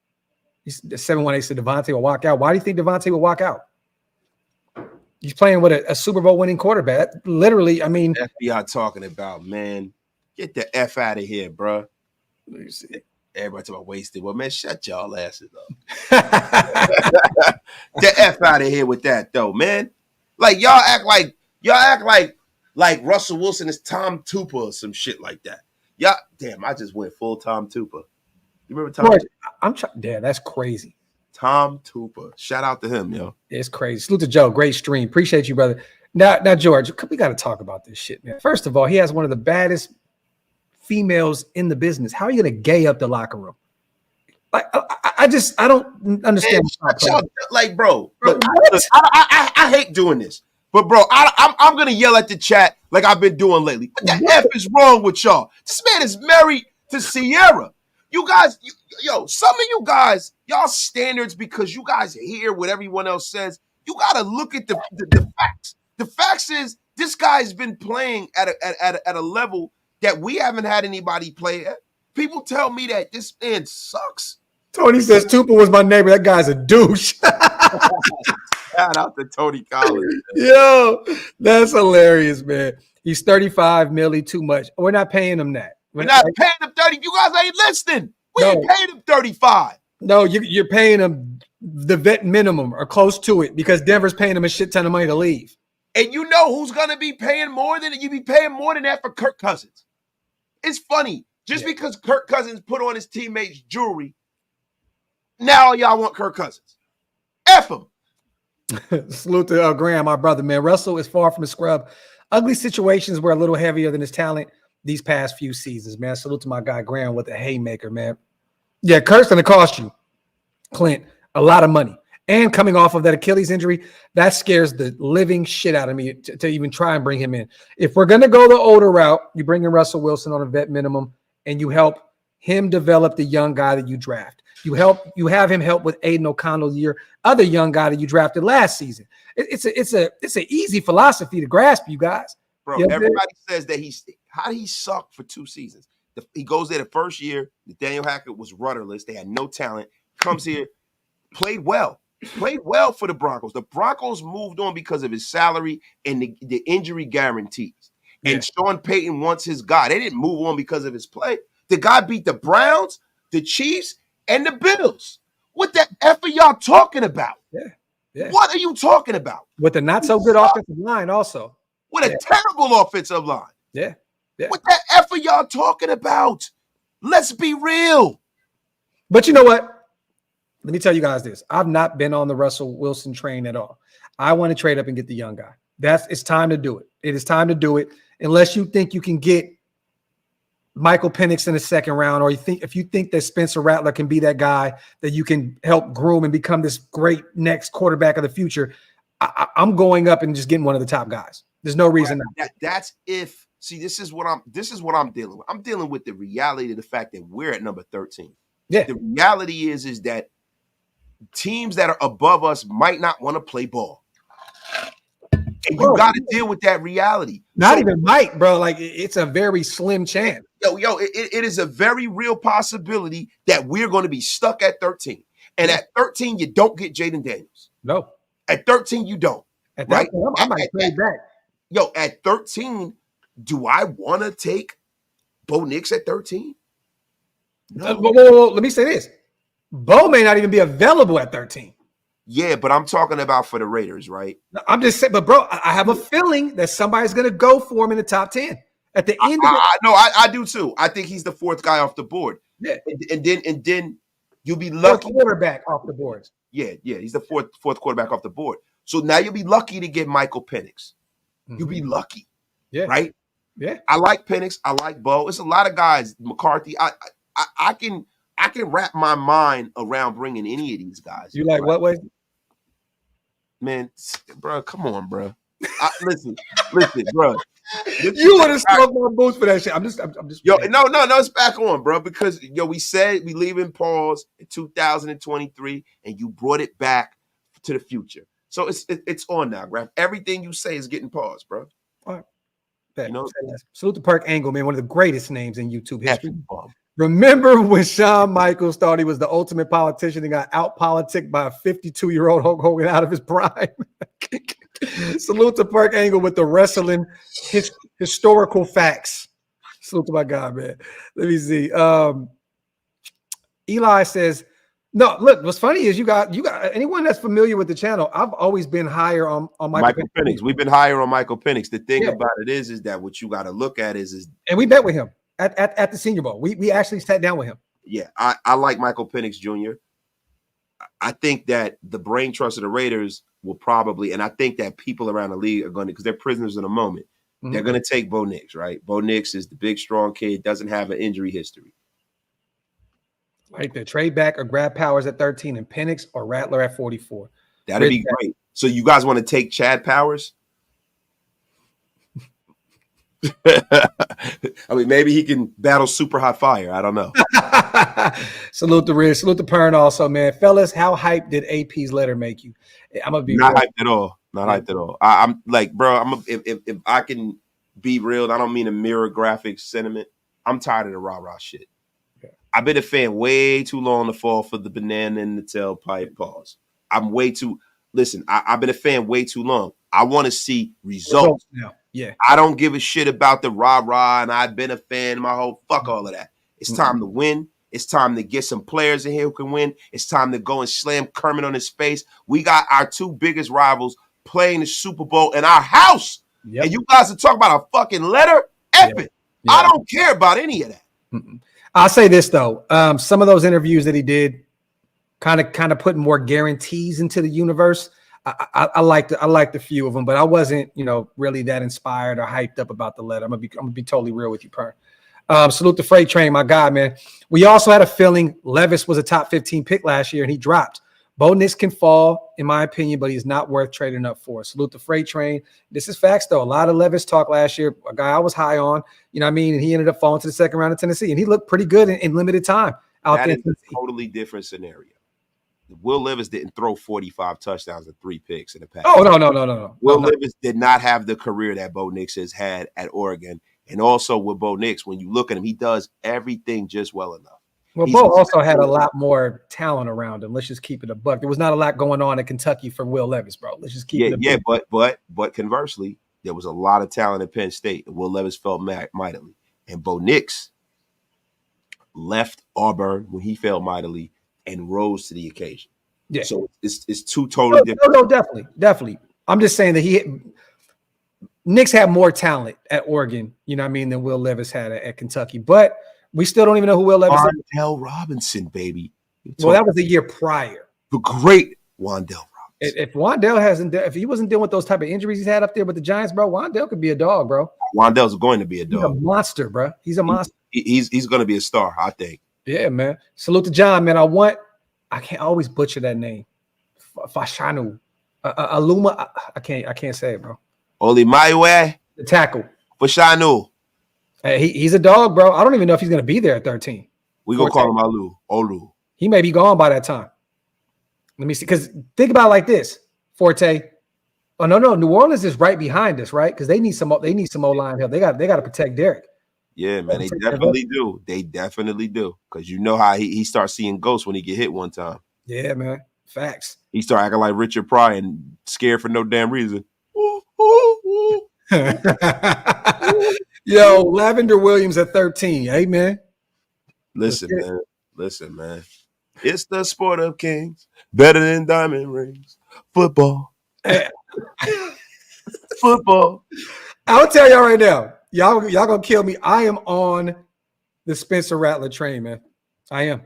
Speaker 1: He's 7-1-8 said Devontae will walk out. Why do you think Devontae will walk out? He's playing with a Super Bowl winning quarterback. Literally, I mean.
Speaker 2: FBI talking about, man, get the F out of here, bro.
Speaker 1: Let me see.
Speaker 2: Everybody talking about Wasted. Well, man, shut y'all asses up. The F out of here with that, though, man. Like, y'all act like Russell Wilson is Tom Tupa or some shit like that. Y'all, damn, I just went full Tom Tupa. You remember Tom?
Speaker 1: I'm trying. Damn, that's crazy.
Speaker 2: Tom Tupa. Shout out to him, yo.
Speaker 1: It's crazy. Salute to Joe. Great stream. Appreciate you, brother. Now, George, we got to talk about this shit, man. First of all, he has one of the baddest females in the business. How are you going to gay up the locker room? Like, I don't understand.
Speaker 2: Man, like, bro, look, I hate doing this. But, bro, I'm going to yell at the chat like I've been doing lately. What the F is wrong with y'all? This man is married to Sierra. You guys, some of you guys, y'all standards, because you guys hear what everyone else says. You got to look at the facts. The facts is this guy's been playing at a level that we haven't had anybody play at. People tell me that this man sucks.
Speaker 1: Tony says Tupa was my neighbor. That guy's a douche.
Speaker 2: Shout out to Tony Collins.
Speaker 1: Yo, that's hilarious, man. He's 35 million too much. We're not paying him that.
Speaker 2: We're not paying him 30. You guys ain't listening. We ain't paying him 35.
Speaker 1: No, you're paying him the vet minimum or close to it because Denver's paying him a shit ton of money to leave.
Speaker 2: And you know who's going to be paying more than it? You be paying more than that for Kirk Cousins. It's funny. Just because Kirk Cousins put on his teammates' jewelry, now y'all want Kirk Cousins. F him.
Speaker 1: Salute to Graham, my brother, man. Russell is far from a scrub. Ugly situations were a little heavier than his talent these past few seasons, man. Salute to my guy Graham with a haymaker, man. Yeah, Kirk's going to cost you, Clint, a lot of money. And coming off of that Achilles injury, that scares the living shit out of me to even try and bring him in. If we're going to go the older route, you bring in Russell Wilson on a vet minimum and you help him develop the young guy that you draft. You have him help with Aiden O'Connell, your other young guy that you drafted last season. It's an easy philosophy to grasp, you guys.
Speaker 2: Bro, you know everybody says that how did he suck for 2 seasons? He goes there the first year. Nathaniel Hackett was rudderless. They had no talent. Comes here, played well for the Broncos. The Broncos moved on because of his salary and the injury guarantees. Yeah. And Sean Payton wants his guy. They didn't move on because of his play. The guy beat the Browns, the Chiefs, and the Bills. What the F are y'all talking about?
Speaker 1: Yeah.
Speaker 2: What are you talking about?
Speaker 1: With a not so good offensive line also.
Speaker 2: With a terrible offensive line.
Speaker 1: Yeah.
Speaker 2: What the F are y'all talking about? Let's be real.
Speaker 1: But you know what? Let me tell you guys this. I've not been on the Russell Wilson train at all. I want to trade up and get the young guy. It's time to do it. It is time to do it. Unless you think you can get Michael Penix in the second round, or if you think that Spencer Rattler can be that guy that you can help groom and become this great next quarterback of the future, I'm going up and just getting one of the top guys. There's no reason
Speaker 2: that's if. See, this is what I'm dealing with. I'm dealing with the reality of the fact that we're at number 13.
Speaker 1: Yeah.
Speaker 2: The reality is that teams that are above us might not want to play ball. And you got to deal with that reality.
Speaker 1: Not even might, bro. Like, it's a very slim chance.
Speaker 2: It is a very real possibility that we're going to be stuck at 13. And at 13, you don't get Jaden Daniels.
Speaker 1: No.
Speaker 2: At 13, you don't.
Speaker 1: At that point, I might trade back.
Speaker 2: At 13, do I want to take Bo Nix at 13? No.
Speaker 1: Whoa. Let me say this. Bo may not even be available at 13.
Speaker 2: Yeah, but I'm talking about for the Raiders, right?
Speaker 1: I'm just saying, but bro, I have a feeling that somebody's going to go for him in the top 10 at the end of it.
Speaker 2: I do too. I think he's the fourth guy off the board.
Speaker 1: Yeah.
Speaker 2: And then you'll be lucky.
Speaker 1: Fourth quarterback off the board.
Speaker 2: Yeah. He's the fourth quarterback off the board. So now you'll be lucky to get Michael Penix. Mm-hmm. You'll be lucky.
Speaker 1: Yeah.
Speaker 2: Right?
Speaker 1: Yeah.
Speaker 2: I like Penix. I like Bo. It's a lot of guys. McCarthy. I can wrap my mind around bringing any of these guys.
Speaker 1: You like what way?
Speaker 2: Man, bro, come on, bro. Listen, bro.
Speaker 1: You want to smoke more boots for that shit? I'm just.
Speaker 2: No, it's back on, bro. Because we said we leave in pause in 2023, and you brought it back to the future. So it's on now, Graphk. Everything you say is getting paused, bro.
Speaker 1: All right. Salute to Perk Angle, man. One of the greatest names in YouTube history. Remember when Shawn Michaels thought he was the ultimate politician and got out-politicked by a 52-year-old Hulk Hogan out of his prime? Salute to Perk Angle with the wrestling historical facts. Salute to my guy, man. Let me see. Eli says, no, look, what's funny is you got anyone that's familiar with the channel, I've always been higher on Michael
Speaker 2: Penix. We've been higher on Michael Penix. The thing about it is that what you got to look at is
Speaker 1: and we bet with him at the Senior Bowl. We actually sat down with him.
Speaker 2: Yeah, I like Michael Penix Jr. I think that the brain trust of the Raiders will probably, and I think that people around the league are going to, because they're prisoners in the moment, they're going to take Bo Nix, right? Bo Nix is the big, strong kid, doesn't have an injury history.
Speaker 1: Right there. Trade back or grab Powers at 13 and Penix or Rattler at 44.
Speaker 2: That'd be great. So you guys want to take Chad Powers? I mean, maybe he can battle super hot fire. I don't know.
Speaker 1: Salute the Riz. Salute the Pern also, man. Fellas, how hyped did AP's letter make you? I'm going to be
Speaker 2: not hyped at all. Not hyped at all. I'm like, bro, if I can be real, I don't mean to mirror Graphk's sentiment. I'm tired of the rah-rah shit. I've been a fan way too long to fall for the banana in the tailpipe pause. I'm way too – listen, I've been a fan way too long. I want to see results
Speaker 1: now. Yeah.
Speaker 2: I don't give a shit about the rah-rah, and I've been a fan my whole – fuck all of that. It's time to win. It's time to get some players in here who can win. It's time to go and slam Kermit on his face. We got our two biggest rivals playing the Super Bowl in our house. Yep. And you guys are talking about a fucking letter? Epic. Yeah. I don't care about any of that.
Speaker 1: I'll say this though, some of those interviews that he did, kind of putting more guarantees into the universe. I liked a few of them, but I wasn't, really that inspired or hyped up about the letter. I'm gonna be totally real with you, Per. Salute the Freight Train, my guy, man. We also had a feeling Levis was a top 15 pick last year, and he dropped. Bo Nix can fall, in my opinion, but he's not worth trading up for. Salute the Freight Train. This is facts, though. A lot of Levis talk last year, a guy I was high on, and he ended up falling to the second round of Tennessee, and he looked pretty good in limited time out there.
Speaker 2: That is a totally different scenario. Will Levis didn't throw 45 touchdowns and 3 picks in the past.
Speaker 1: Oh, no.
Speaker 2: Will Levis did not have the career that Bo Nix has had at Oregon. And also with Bo Nix, when you look at him, he does everything just well enough.
Speaker 1: Well, Bo also had a lot more talent around him. Let's just keep it a buck. There was not a lot going on in Kentucky for Will Levis, bro. Let's just keep it a buck.
Speaker 2: But conversely, there was a lot of talent at Penn State, and Will Levis felt mightily. And Bo Nix left Auburn when he felt mightily and rose to the occasion. Yeah. So it's two totally different.
Speaker 1: No, definitely. I'm just saying that Nix had more talent at Oregon, than Will Levis had at Kentucky. But we still don't even know who Will Levis is.
Speaker 2: Wan'Dale Robinson, baby.
Speaker 1: Well, that was the year prior.
Speaker 2: The great Wan'Dale Robinson.
Speaker 1: If Wan'Dale if he wasn't dealing with those type of injuries he's had up there with the Giants, bro, Wan'Dale could be a dog, bro.
Speaker 2: Wan'Dale's going to be a dog.
Speaker 1: He's a monster, bro. He's a monster.
Speaker 2: He's going to be a star, I think.
Speaker 1: Yeah, man. Salute to John, man. I can't always butcher that name. Fashanu. Aluma. I can't say it, bro.
Speaker 2: Oli Maiwe.
Speaker 1: The tackle.
Speaker 2: Fashanu.
Speaker 1: Hey, he's a dog, bro. I don't even know if he's going to be there at 13.
Speaker 2: We going to call him Olu.
Speaker 1: He may be gone by that time. Let me see. Because think about it like this. Forte. Oh, no. New Orleans is right behind us, right? Because they need some O-line help. They got to protect Derek.
Speaker 2: Yeah, man, they definitely do. They definitely do. Because you know how he starts seeing ghosts when he get hit one time.
Speaker 1: Yeah, man. Facts.
Speaker 2: He start acting like Richard Pryor and scared for no damn reason.
Speaker 1: Yo, Lavender Williams at 13. Hey, man.
Speaker 2: Listen, man. It's the sport of kings. Better than diamond rings. Football. Football.
Speaker 1: I'll tell y'all right now. Y'all gonna kill me. I am on the Spencer Rattler train, man. I am.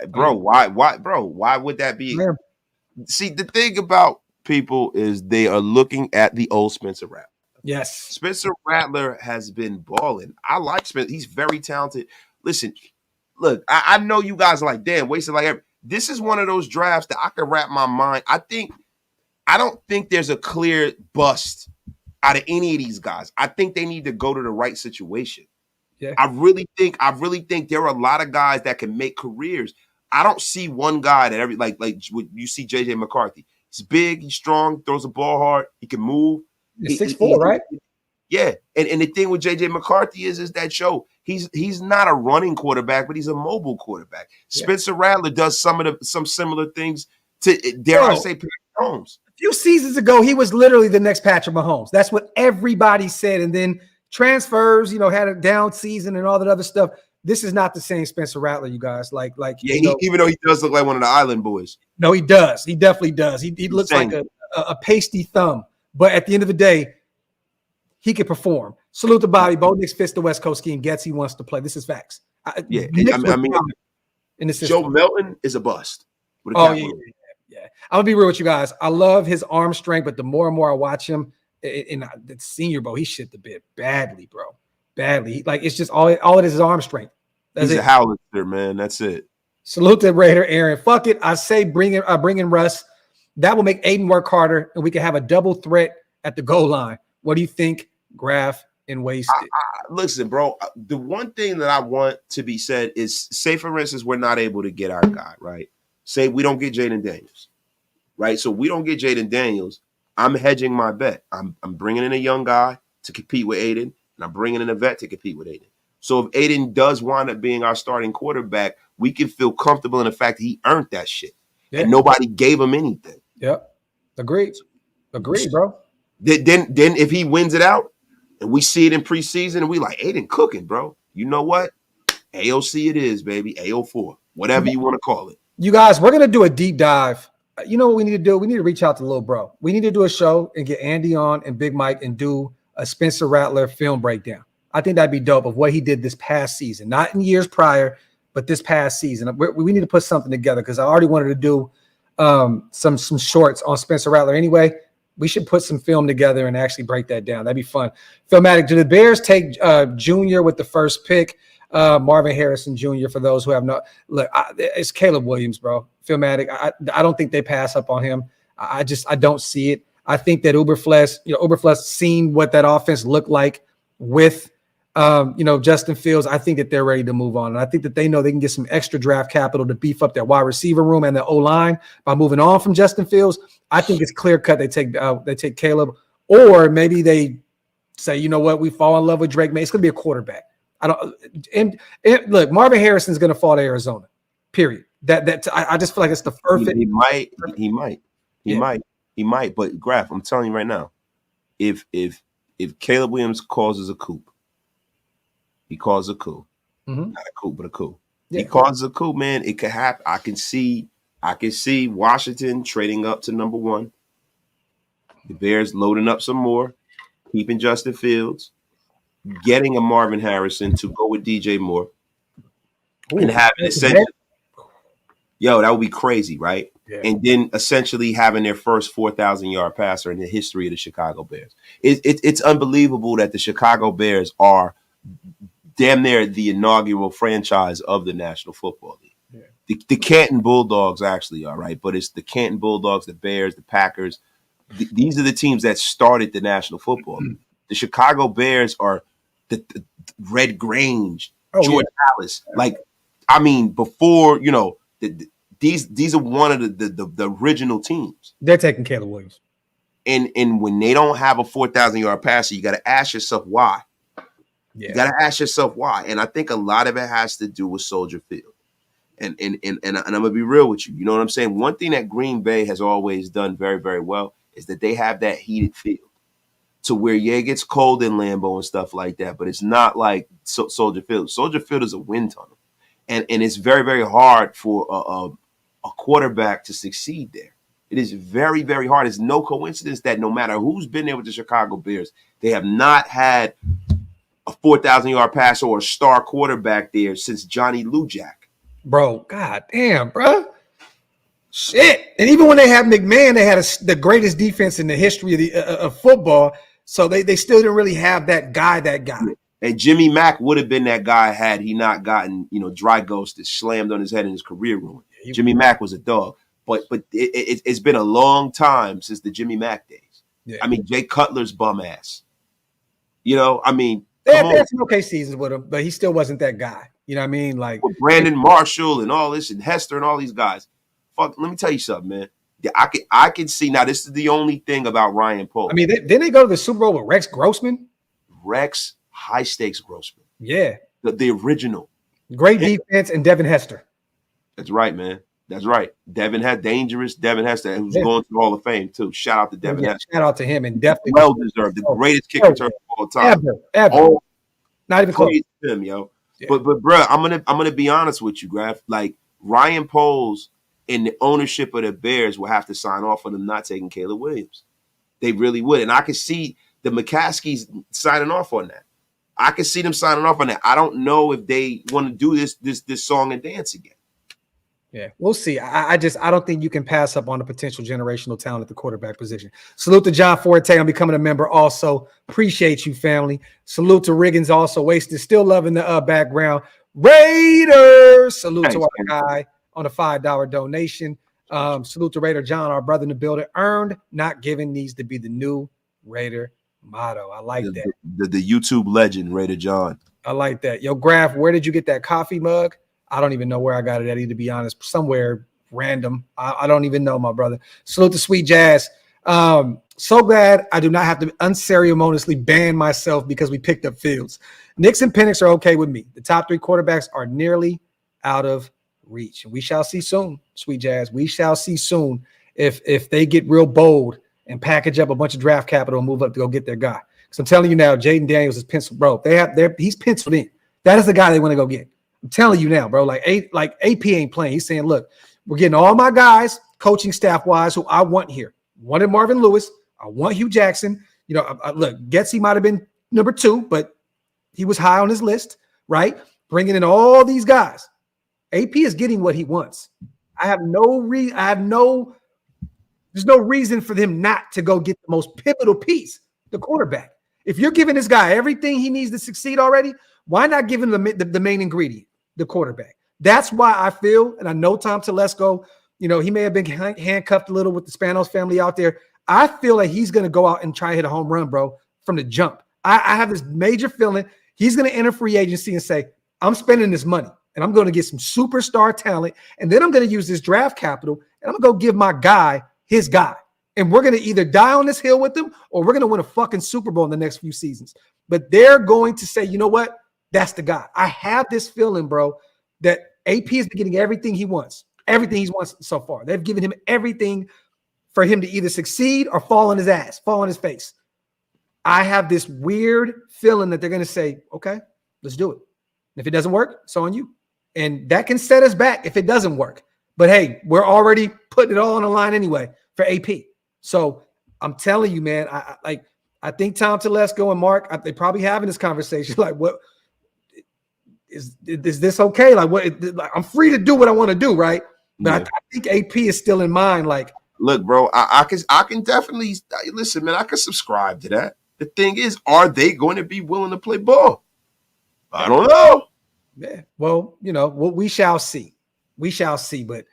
Speaker 2: Bro, why, bro? Why would that be? See, the thing about people is they are looking at the old Spencer Rattler.
Speaker 1: Yes.
Speaker 2: Spencer Rattler has been balling. I like Spencer. He's very talented. Listen, look, I know you guys are like, damn, wasted like everything. This is one of those drafts that I can wrap my mind. I don't think there's a clear bust out of any of these guys. I think they need to go to the right situation.
Speaker 1: Yeah.
Speaker 2: I really think there are a lot of guys that can make careers. I don't see one guy that like you see JJ McCarthy. He's big, he's strong, throws the ball hard, he can move.
Speaker 1: He's 6'4", right?
Speaker 2: Yeah. And the thing with JJ McCarthy is that he's not a running quarterback, but he's a mobile quarterback. Yeah. Spencer Rattler does some similar things to I say Patrick Mahomes.
Speaker 1: A few seasons ago, he was literally the next Patrick Mahomes. That's what everybody said. And then transfers, had a down season and all that other stuff. This is not the same Spencer Rattler, you guys.
Speaker 2: Even though he does look like one of the Island boys.
Speaker 1: No, he does. He definitely does. He looks like a pasty thumb. But at the end of the day, he can perform. Salute to Bobby. Bo Nix fits the West Coast scheme. Gets he wants to play. This is facts.
Speaker 2: In the Joe Melton is a bust.
Speaker 1: Yeah. I'm gonna be real with you guys. I love his arm strength, but the more and more I watch him in the Senior Bowl, he shit the bed badly, bro. Badly. It's just all it is arm strength.
Speaker 2: He's a howitzer, man. That's it.
Speaker 1: Salute to Raider Aaron. Fuck it. I say bring in Russ. That will make Aiden work harder, and we can have a double threat at the goal line. What do you think, Graphk and Wasted?
Speaker 2: Listen, bro, the one thing that I want to be said is, say, for instance, we're not able to get our guy, right? Say we don't get Jaden Daniels, right? So we don't get Jaden Daniels. I'm hedging my bet. I'm bringing in a young guy to compete with Aiden, and I'm bringing in a vet to compete with Aiden. So if Aiden does wind up being our starting quarterback, we can feel comfortable in the fact that he earned that shit. Yeah. And nobody gave him anything.
Speaker 1: Yep. Agreed, bro.
Speaker 2: Then if he wins it out and we see it in preseason and we like, Aiden cooking, bro. You know what? AOC it is, baby. AO4. Whatever you want to call it.
Speaker 1: You guys, we're going to do a deep dive. You know what we need to do? We need to reach out to Lil Bro. We need to do a show and get Andy on and Big Mike and do a Spencer Rattler film breakdown. I think that'd be dope of what he did this past season. Not in years prior, but this past season. We need to put something together because I already wanted to do some shorts on Spencer Rattler anyway. We should put some film together and actually break that down. That'd be fun. Filmatic, do the Bears take Junior with the first pick? Marvin Harrison Jr. for those who have not look. It's Caleb Williams, bro. Filmatic. I don't think they pass up on him. I don't see it. I think that Uberflex seen what that offense looked like with Justin Fields. I think that they're ready to move on. And I think that they know they can get some extra draft capital to beef up their wide receiver room and their O-line by moving on from Justin Fields. I think it's clear cut they take Caleb, or maybe they say, you know what, we fall in love with Drake May. It's gonna be a quarterback. Look, Marvin Harrison's gonna fall to Arizona. Period. I just feel like it's the perfect.
Speaker 2: He might. But Graphk, I'm telling you right now, if Caleb Williams causes a coup, he causes a coup. Mm-hmm. Not a coup, but a coup. Yeah. He causes a coup, man. It could happen. I can see Washington trading up to number 1. The Bears loading up some more, keeping Justin Fields, getting a Marvin Harrison to go with DJ Moore, and having essentially, that would be crazy, right? Yeah. And then essentially having their first 4,000-yard passer in the history of the Chicago Bears. It's unbelievable that the Chicago Bears are damn near the inaugural franchise of the National Football League.
Speaker 1: Yeah.
Speaker 2: The Canton Bulldogs actually are, right? But it's the Canton Bulldogs, the Bears, the Packers. These are the teams that started the National Football League. The Chicago Bears are the Red Grange, George Halas. Like, I mean, before, you know, these are one of the original teams.
Speaker 1: They're taking Caleb Williams.
Speaker 2: And when they don't have a 4,000-yard passer, you got to ask yourself why. Yeah. You got to ask yourself why. And I think a lot of it has to do with Soldier Field. And I'm going to be real with you. You know what I'm saying? One thing that Green Bay has always done very, very well is that they have that heated field to where, yeah, it gets cold in Lambeau and stuff like that, but it's not like Soldier Field. Soldier Field is a wind tunnel. And it's very, very hard for a quarterback to succeed there. It is very, very hard. It's no coincidence that no matter who's been there with the Chicago Bears, they have not had a 4,000-yard passer or a star quarterback there since Johnny Lujak.
Speaker 1: Bro, god damn, bro. Shit. And even when they had McMahon, they had the greatest defense in the history of football. So they still didn't really have that guy.
Speaker 2: And Jimmy Mack would have been that guy had he not gotten, you know, dry ghosted, slammed on his head and his career ruined. Jimmy Mack was a dog. But it's been a long time since the Jimmy Mack days. Yeah. I mean, Jay Cutler's bum ass. You know, I mean,
Speaker 1: they had some okay seasons with him, but he still wasn't that guy. You know what I mean? Like
Speaker 2: with Brandon Marshall and all this and Hester and all these guys. Fuck, let me tell you something, man. I can see now. This is the only thing about Ryan Poles.
Speaker 1: I mean, didn't they go to the Super Bowl with Rex Grossman?
Speaker 2: Rex High Stakes Grossman.
Speaker 1: Yeah.
Speaker 2: The original.
Speaker 1: Great defense and Devin Hester.
Speaker 2: That's right, man. That's right. Dangerous Devin Hester, who's going to the Hall of Fame, too. Shout out to Devin Hester.
Speaker 1: Shout out to him. And definitely
Speaker 2: well deserved. The greatest kick return of all time.
Speaker 1: Ever. Not even close.
Speaker 2: Him, yo. Yeah. But bro, I'm gonna be honest with you, Graphk. Like Ryan Poles and the ownership of the Bears will have to sign off on them not taking Caleb Williams. They really would. And I can see the McCaskies signing off on that. I can see them signing off on that. I don't know if they want to do this song and dance again.
Speaker 1: Yeah, we'll see. I don't think you can pass up on the potential generational talent at the quarterback position. Salute to John Forte on becoming a member also. Appreciate you, family. Salute to Riggins also. Wasted, still loving the background. Raiders. Salute to our guy on a $5 donation. Salute to Raider John, our brother in the building. Earned, not given needs to be the new Raider motto. I like that.
Speaker 2: The YouTube legend, Raider John.
Speaker 1: I like that. Yo, Graphk, where did you get that coffee mug? I don't even know where I got it at, to be honest. Somewhere random. I don't even know, my brother. Salute to Sweet Jazz. So glad I do not have to unceremoniously ban myself because we picked up Fields. Knicks and Penix are okay with me. The top three quarterbacks are nearly out of reach. We shall see soon, Sweet Jazz. We shall see soon if they get real bold and package up a bunch of draft capital and move up to go get their guy. Because I'm telling you now, Jaden Daniels is penciled, bro. He's penciled in. That is the guy they want to go get. I'm telling you now, bro. Like AP ain't playing. He's saying, look, we're getting all my guys, coaching staff wise, who I want here. Wanted Marvin Lewis. I want Hugh Jackson. You know, look, Getsy might have been number 2, but he was high on his list, right? Bringing in all these guys. AP is getting what he wants. There's no reason for them not to go get the most pivotal piece, the quarterback. If you're giving this guy everything he needs to succeed already, why not give him the main ingredient, the quarterback? That's why I feel, and I know Tom Telesco, you know, he may have been handcuffed a little with the Spanos family out there. I feel like he's going to go out and try to hit a home run, bro, from the jump. I have this major feeling he's going to enter free agency and say, I'm spending this money, and I'm going to get some superstar talent, and then I'm going to use this draft capital, and I'm going to go give my guy his guy. And we're going to either die on this hill with them, or we're going to win a fucking Super Bowl in the next few seasons. But they're going to say, you know what? That's the guy. I have this feeling, bro, that AP is getting everything he wants. Everything he's wants so far. They've given him everything for him to either succeed or fall on his ass, fall on his face. I have this weird feeling that they're going to say, okay, let's do it. And if it doesn't work, it's on you. And that can set us back if it doesn't work. But hey, we're already putting it all on the line anyway for AP. So I'm telling you, man, I think Tom Telesco and Mark, they probably having this conversation. Like, what is this okay? Like, I'm free to do what I want to do, right? But I think AP is still in mind. Like,
Speaker 2: look, bro, I can definitely listen, man. I can subscribe to that. The thing is, are they going to be willing to play ball? I don't know.
Speaker 1: Yeah. Well, we shall see. We shall see. But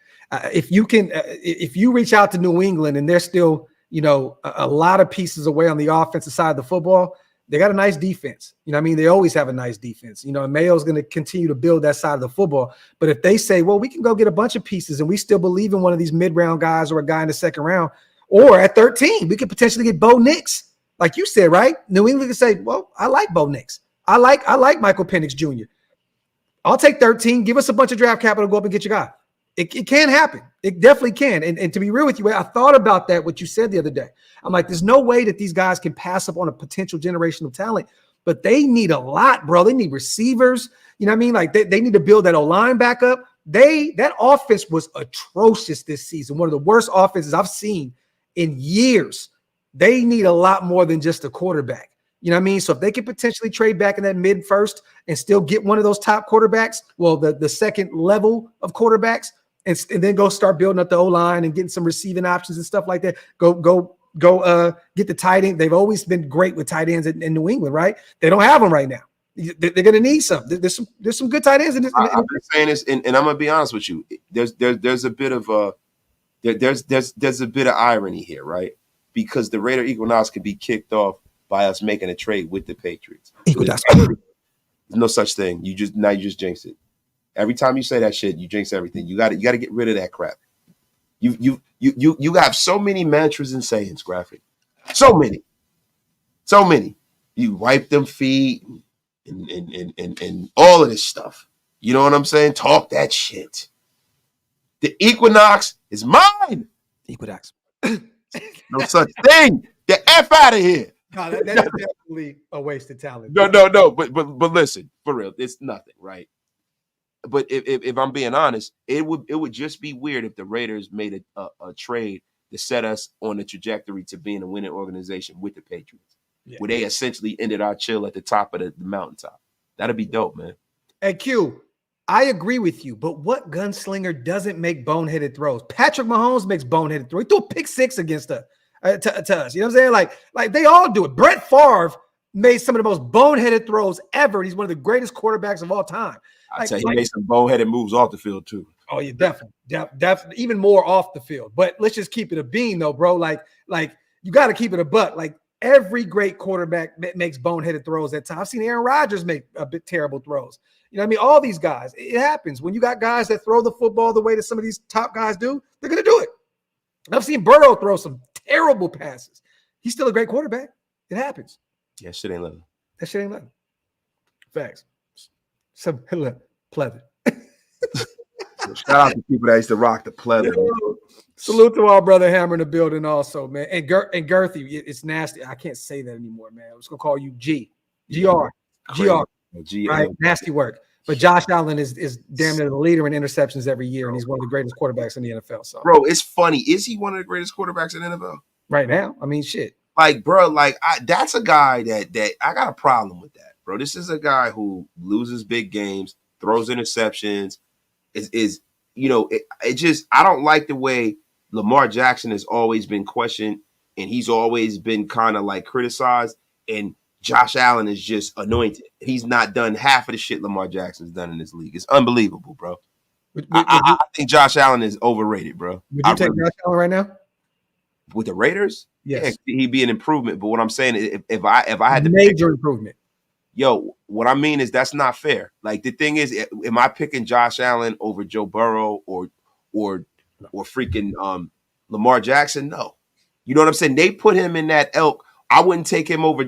Speaker 1: if you reach out to New England and they're still, a lot of pieces away on the offensive side of the football, they got a nice defense. They always have a nice defense. And Mayo's going to continue to build that side of the football. But if they say, well, we can go get a bunch of pieces and we still believe in one of these mid-round guys or a guy in the second round, or at 13, we could potentially get Bo Nix. Like you said, right? New England can say, well, I like Bo Nix. I like Michael Penix Jr. I'll take 13. Give us a bunch of draft capital, go up and get your guy. It can happen. It definitely can. And to be real with you, I thought about that, what you said the other day. I'm like, there's no way that these guys can pass up on a potential generational talent, but they need a lot, bro. They need receivers. You know what I mean? Like they need to build that O-line back up. That offense was atrocious this season. One of the worst offenses I've seen in years. They need a lot more than just a quarterback. You know what I mean? So if they could potentially trade back in that mid first and still get one of those top quarterbacks, well, the second level of quarterbacks, and then go start building up the O-line and getting some receiving options and stuff like that. Go get the tight end. They've always been great with tight ends in New England, right? They don't have them right now. They're going to need some. There's some good tight ends in this.
Speaker 2: I've been saying this, and I'm going to be honest with you. There's a bit of there's a bit of irony here, right? Because the Raider Equinox could be kicked off by us making a trade with the Patriots. There's no such thing. You just jinxed it. Every time you say that shit, you jinx everything. You got to get rid of that crap. You have so many mantras and sayings, Graphk. So many. You wipe them feet and all of this stuff. You know what I'm saying? Talk that shit. The Equinox is mine.
Speaker 1: Equinox.
Speaker 2: No such thing. Get F out of here.
Speaker 1: No, that's definitely a waste of talent.
Speaker 2: No. But listen, for real, it's nothing, right? But if I'm being honest, it would just be weird if the Raiders made a trade to set us on the trajectory to being a winning organization with the Patriots, where they essentially ended our chill at the top of the mountaintop. That'd be dope, man.
Speaker 1: Hey, Q, I agree with you, but what gunslinger doesn't make boneheaded throws? Patrick Mahomes makes boneheaded throws. He threw a pick six against us. To us, you know what I'm saying? Like they all do it. Brett Favre made some of the most boneheaded throws ever. He's one of the greatest quarterbacks of all time.
Speaker 2: I tell you, he made some boneheaded moves off the field too.
Speaker 1: Oh, yeah, definitely, even more off the field. But let's just keep it a bean, though, bro. Like you got to keep it a buck. Like every great quarterback makes boneheaded throws at times. I've seen Aaron Rodgers make a bit terrible throws. You know what I mean? All these guys, it happens when you got guys that throw the football the way that some of these top guys do. They're gonna do it. I've seen Burrow throw some terrible passes. He's still a great quarterback. It happens.
Speaker 2: Yeah, shit ain't living.
Speaker 1: That shit ain't living. Facts. Some pleather.
Speaker 2: Shout out to people that used to rock the pleather.
Speaker 1: Salute to our brother Hammer in the building also, man. And Girthy, it's nasty. I can't say that anymore, man. I was gonna call you GR. Right? Nasty work. But Josh Allen is damn near the leader in interceptions every year, and he's one of the greatest quarterbacks in the NFL. So,
Speaker 2: bro, it's funny. Is he one of the greatest quarterbacks in the NFL
Speaker 1: right now? I mean, shit.
Speaker 2: Like, bro, that's a guy that I got a problem with that, bro. This is a guy who loses big games, throws interceptions. It just, I don't like the way Lamar Jackson has always been questioned, and he's always been kind of like criticized, and Josh Allen is just anointed. He's not done half of the shit Lamar Jackson's done in this league. It's unbelievable, bro. I think Josh Allen is overrated, bro.
Speaker 1: Would you take Josh Allen right now?
Speaker 2: With the Raiders?
Speaker 1: Yes.
Speaker 2: Yeah, he'd be an improvement. But what I'm saying is if I had to
Speaker 1: major improvement.
Speaker 2: Yo, what I mean is that's not fair. Like the thing is, am I picking Josh Allen over Joe Burrow or freaking Lamar Jackson? No. You know what I'm saying? They put him in that elk. I wouldn't take him over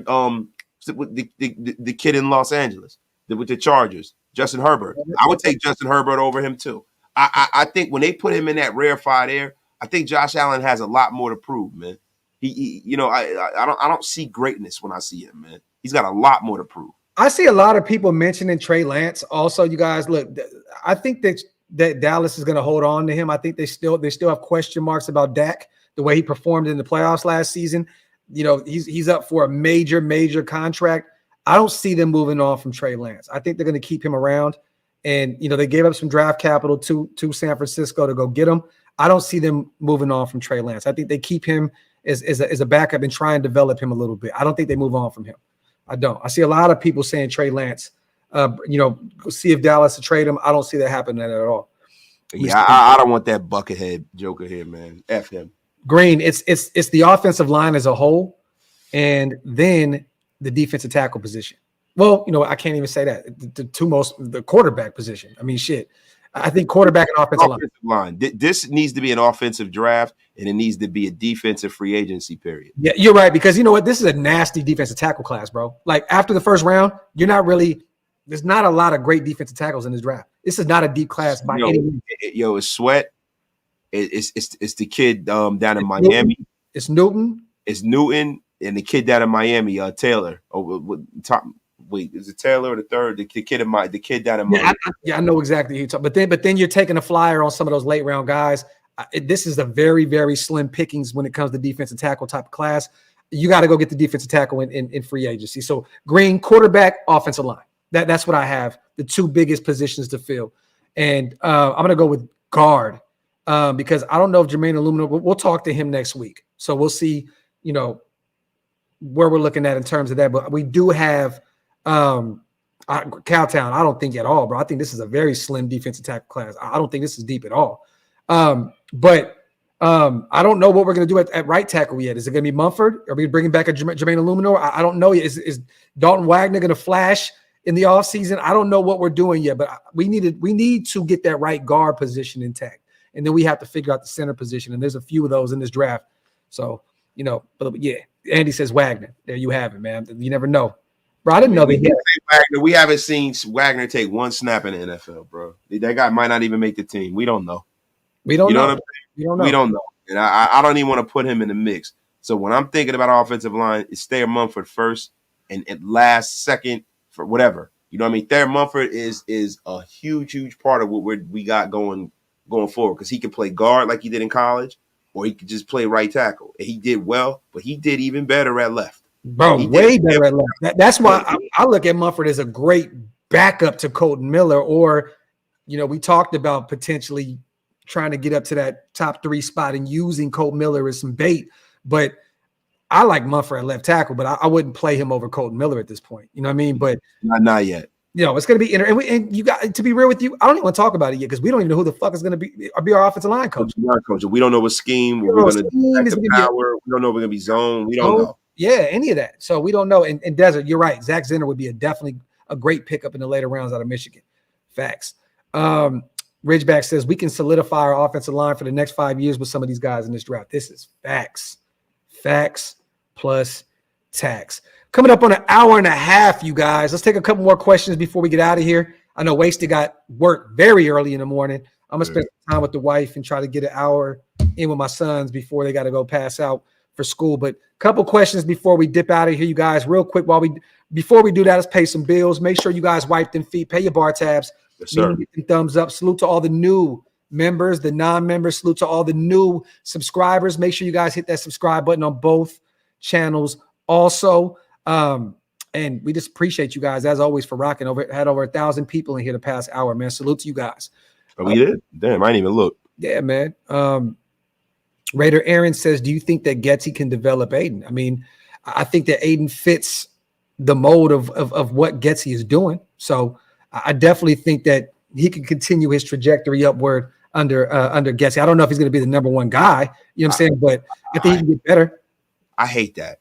Speaker 2: with the kid in Los Angeles with the Chargers, Justin Herbert. I would take Justin Herbert over him too. I think when they put him in that rarefied air, I think Josh Allen has a lot more to prove, man. I don't see greatness when I see him, man. He's got a lot more to prove.
Speaker 1: I see a lot of people mentioning Trey Lance. Also, you guys, look, I think that Dallas is going to hold on to him. I think they still have question marks about Dak, the way he performed in the playoffs last season. You know, he's up for a major contract. I don't see them moving on from Trey Lance. I think they're going to keep him around. And, they gave up some draft capital to San Francisco to go get him. I don't see them moving on from Trey Lance. I think they keep him as a backup and try and develop him a little bit. I don't think they move on from him. I don't. I see a lot of people saying Trey Lance see if Dallas will trade him. I don't see that happening at all.
Speaker 2: Yeah, I don't want that buckethead joker here, man. F him.
Speaker 1: Green, it's the offensive line as a whole, and then the defensive tackle position. Well, I can't even say that. The quarterback position. I mean, shit. I think quarterback and offensive
Speaker 2: line. This needs to be an offensive draft, and it needs to be a defensive free agency period.
Speaker 1: Yeah, you're right, because you know what? This is a nasty defensive tackle class, bro. Like, after the first round, there's not a lot of great defensive tackles in this draft. This is not a deep class by any means.
Speaker 2: It's Sweat. It's the kid down in Miami.
Speaker 1: It's Newton.
Speaker 2: It's Newton and the kid down in Miami, Taylor. Is it Taylor or the third? The kid down in Miami.
Speaker 1: I know exactly who you're talking. But then you're taking a flyer on some of those late round guys. This is a very, very slim pickings when it comes to defensive tackle type of class. You got to go get the defensive tackle in free agency. So Green, quarterback, offensive line. That's what I have. The two biggest positions to fill. And I'm going to go with guard because I don't know if Jermaine Illumina, we'll talk to him next week. So we'll see, where we're looking at in terms of that. But we do have Cowtown. I don't think at all, bro. I think this is a very slim defensive tackle class. I don't think this is deep at all. But I don't know what we're going to do at right tackle yet. Is it going to be Mumford? Are we bringing back a Jermaine Illumina? I don't know yet. Is Dalton Wagner going to flash in the offseason? I don't know what we're doing yet, but we need to get that right guard position intact. And then we have to figure out the center position. And there's a few of those in this draft. So, but yeah, Andy says Wagner. There you have it, man. You never know. Bro, I didn't know that.
Speaker 2: We haven't seen Wagner take one snap in the NFL, bro. That guy might not even make the team. We don't know.
Speaker 1: We don't know.
Speaker 2: We don't know. And I don't even want to put him in the mix. So when I'm thinking about offensive line, it's Thayer Mumford first and last, second for whatever. You know what I mean? Thayer Mumford is a huge part of what we got going forward because he can play guard like he did in college, or he could just play right tackle. And he did well, but he did even better at left.
Speaker 1: Bro, way better at left. That's why I look at Mumford as a great backup to Colton Miller, or, we talked about potentially trying to get up to that top 3 spot and using Colton Miller as some bait. But I like Mumford at left tackle, but I wouldn't play him over Colton Miller at this point. You know what I mean? But
Speaker 2: not yet.
Speaker 1: It's going to be and you got to be real with you. I don't even want to talk about it yet because we don't even know who the fuck is going to be our offensive line coach.
Speaker 2: We don't know what scheme we're going to do. Power. We don't know if we're going to be zone. We don't know.
Speaker 1: Yeah, any of that. So we don't know. And Desert, you're right. Zach Zenner would be definitely a great pickup in the later rounds out of Michigan. Facts. Ridgeback says we can solidify our offensive line for the next 5 years with some of these guys in this draft. This is facts. Facts plus tax. Coming up on an hour and a half, you guys. Let's take a couple more questions before we get out of here. I know Wasted got work very early in the morning. I'm going to spend some time with the wife and try to get an hour in with my sons before they got to go pass out for school. But a couple questions before we dip out of here, you guys, real quick. Before we do that, let's pay some bills. Make sure you guys wipe them feet, pay your bar tabs.
Speaker 2: Yes, sir.
Speaker 1: Thumbs up. Salute to all the new members, the non-members. Salute to all the new subscribers. Make sure you guys hit that subscribe button on both channels also. And we just appreciate you guys, as always, for rocking. Had over 1,000 people in here the past hour, man. Salute to you guys.
Speaker 2: Oh, we did? Damn, I didn't even look.
Speaker 1: Yeah, man. Raider Aaron says, do you think that Getsy can develop Aiden? I mean, I think that Aiden fits the mold of what Getsy is doing. So I definitely think that he can continue his trajectory upward under Getsy. I don't know if he's going to be the number one guy, you know what I'm saying? But I think he can get better.
Speaker 2: I hate that.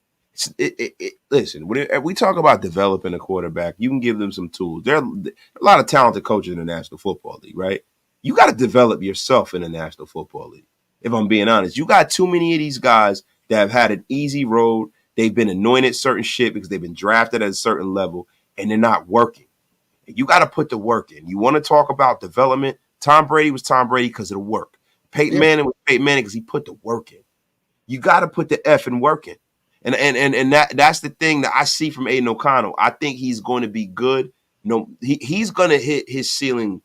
Speaker 2: Listen, when we talk about developing a quarterback, you can give them some tools. There are a lot of talented coaches in the National Football League, right? You got to develop yourself in the National Football League. If I'm being honest, you got too many of these guys that have had an easy road. They've been anointed certain shit because they've been drafted at a certain level and they're not working. You got to put the work in. You want to talk about development? Tom Brady was Tom Brady because of the work. Peyton Manning was Peyton Manning because he put the work in. You got to put the effing work in. And that's the thing that I see from Aiden O'Connell. I think he's going to be good. No, he's going to hit his ceiling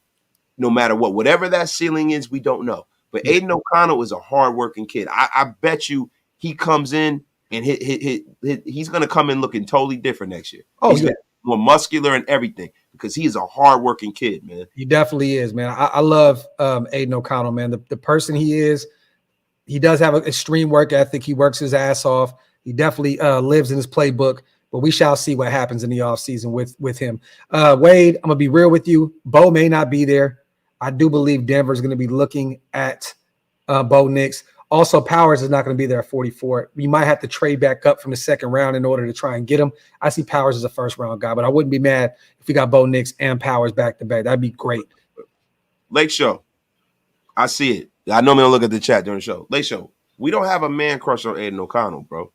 Speaker 2: no matter what. Whatever that ceiling is, we don't know. But Aiden O'Connell is a hardworking kid. I bet you he comes in and he's going to come in looking totally different next year. Oh, he's more muscular and everything because he is a hardworking kid, man.
Speaker 1: He definitely is, man. I love Aiden O'Connell, man. The person he is, he does have an extreme work ethic. He works his ass off. He definitely lives in his playbook. but we shall see what happens in the offseason with him. Wade, I'm going to be real with you. Bo may not be there. I do believe Denver's going to be looking at Bo Nix. Also, Powers is not going to be there at 44. We might have to trade back up from the second round in order to try and get him. I see Powers as a first-round guy, but I wouldn't be mad if we got Bo Nix and Powers back-to-back. That'd be great.
Speaker 2: Lake Show. I see it. I normally don't look at the chat during the show. Lake Show. We don't have a man crush on Aiden O'Connell, bro.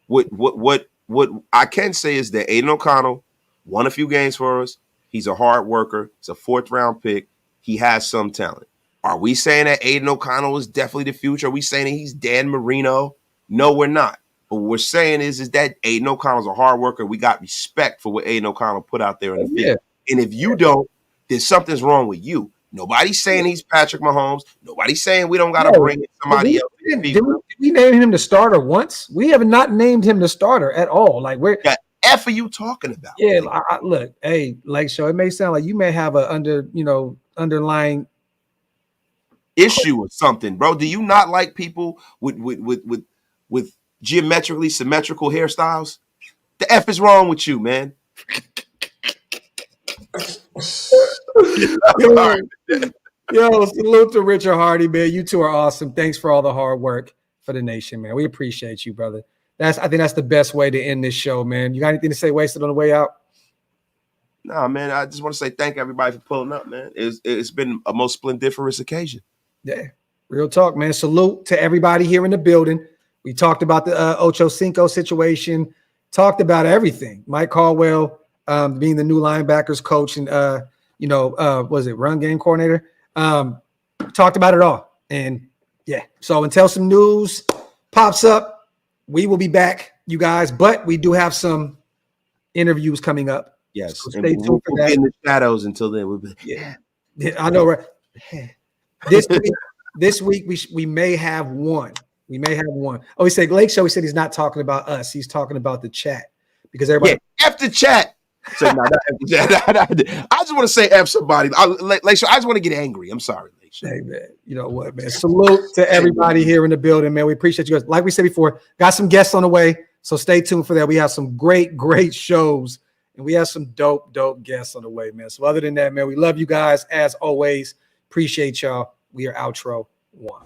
Speaker 2: What I can say is that Aiden O'Connell won a few games for us. He's a hard worker. He's a 4th-round pick. He has some talent. Are we saying that Aiden O'Connell is definitely the future? Are we saying that he's Dan Marino? No, we're not. But what we're saying is that Aiden O'Connell's a hard worker. We got respect for what Aiden O'Connell put out there in the field. And if you don't, then something's wrong with you. Nobody's saying he's Patrick Mahomes. Nobody's saying we don't got to bring in somebody else.
Speaker 1: Did we name him the starter once? We have not named him the starter at all. Like, we're
Speaker 2: the F are you talking about?
Speaker 1: Yeah, look, hey, Lake Show, it may sound like you may have a underlying
Speaker 2: issue or something, bro. Do you not like people with geometrically symmetrical hairstyles? The F is wrong with you, man.
Speaker 1: Yo, salute to Richard Hardy, man. You two are awesome. Thanks for all the hard work for the nation, man. We appreciate you, brother. I think that's the best way to end this show, man. You got anything to say, Wasted, on the way out?
Speaker 2: Nah, man. I just want to say thank everybody for pulling up, man. It's been a most splendiferous occasion.
Speaker 1: Yeah, real talk, man. Salute to everybody here in the building. We talked about the Ocho Cinco situation, talked about everything. Mike Caldwell being the new linebackers coach and, was it run game coordinator? Talked about it all. And, yeah, so until some news pops up, we will be back, you guys. But we do have some interviews coming up.
Speaker 2: Yes.
Speaker 1: So stay tuned for that.
Speaker 2: We'll be in the shadows until then.
Speaker 1: Yeah, I know, right? This week we may have one. We may have one. Oh, he said Lake Show. He said he's not talking about us. He's talking about the chat because everybody.
Speaker 2: Yeah, F the chat. So, no, I just want to say F somebody. Lake Show, I just want to get angry. I'm sorry, Lake Show.
Speaker 1: Hey, man. You know what, man? Salute to everybody here in the building, man. We appreciate you guys. Like we said before, got some guests on the way, so stay tuned for that. We have some great shows, and we have some dope guests on the way, man. So other than that, man, we love you guys as always. Appreciate y'all. We are outro 1.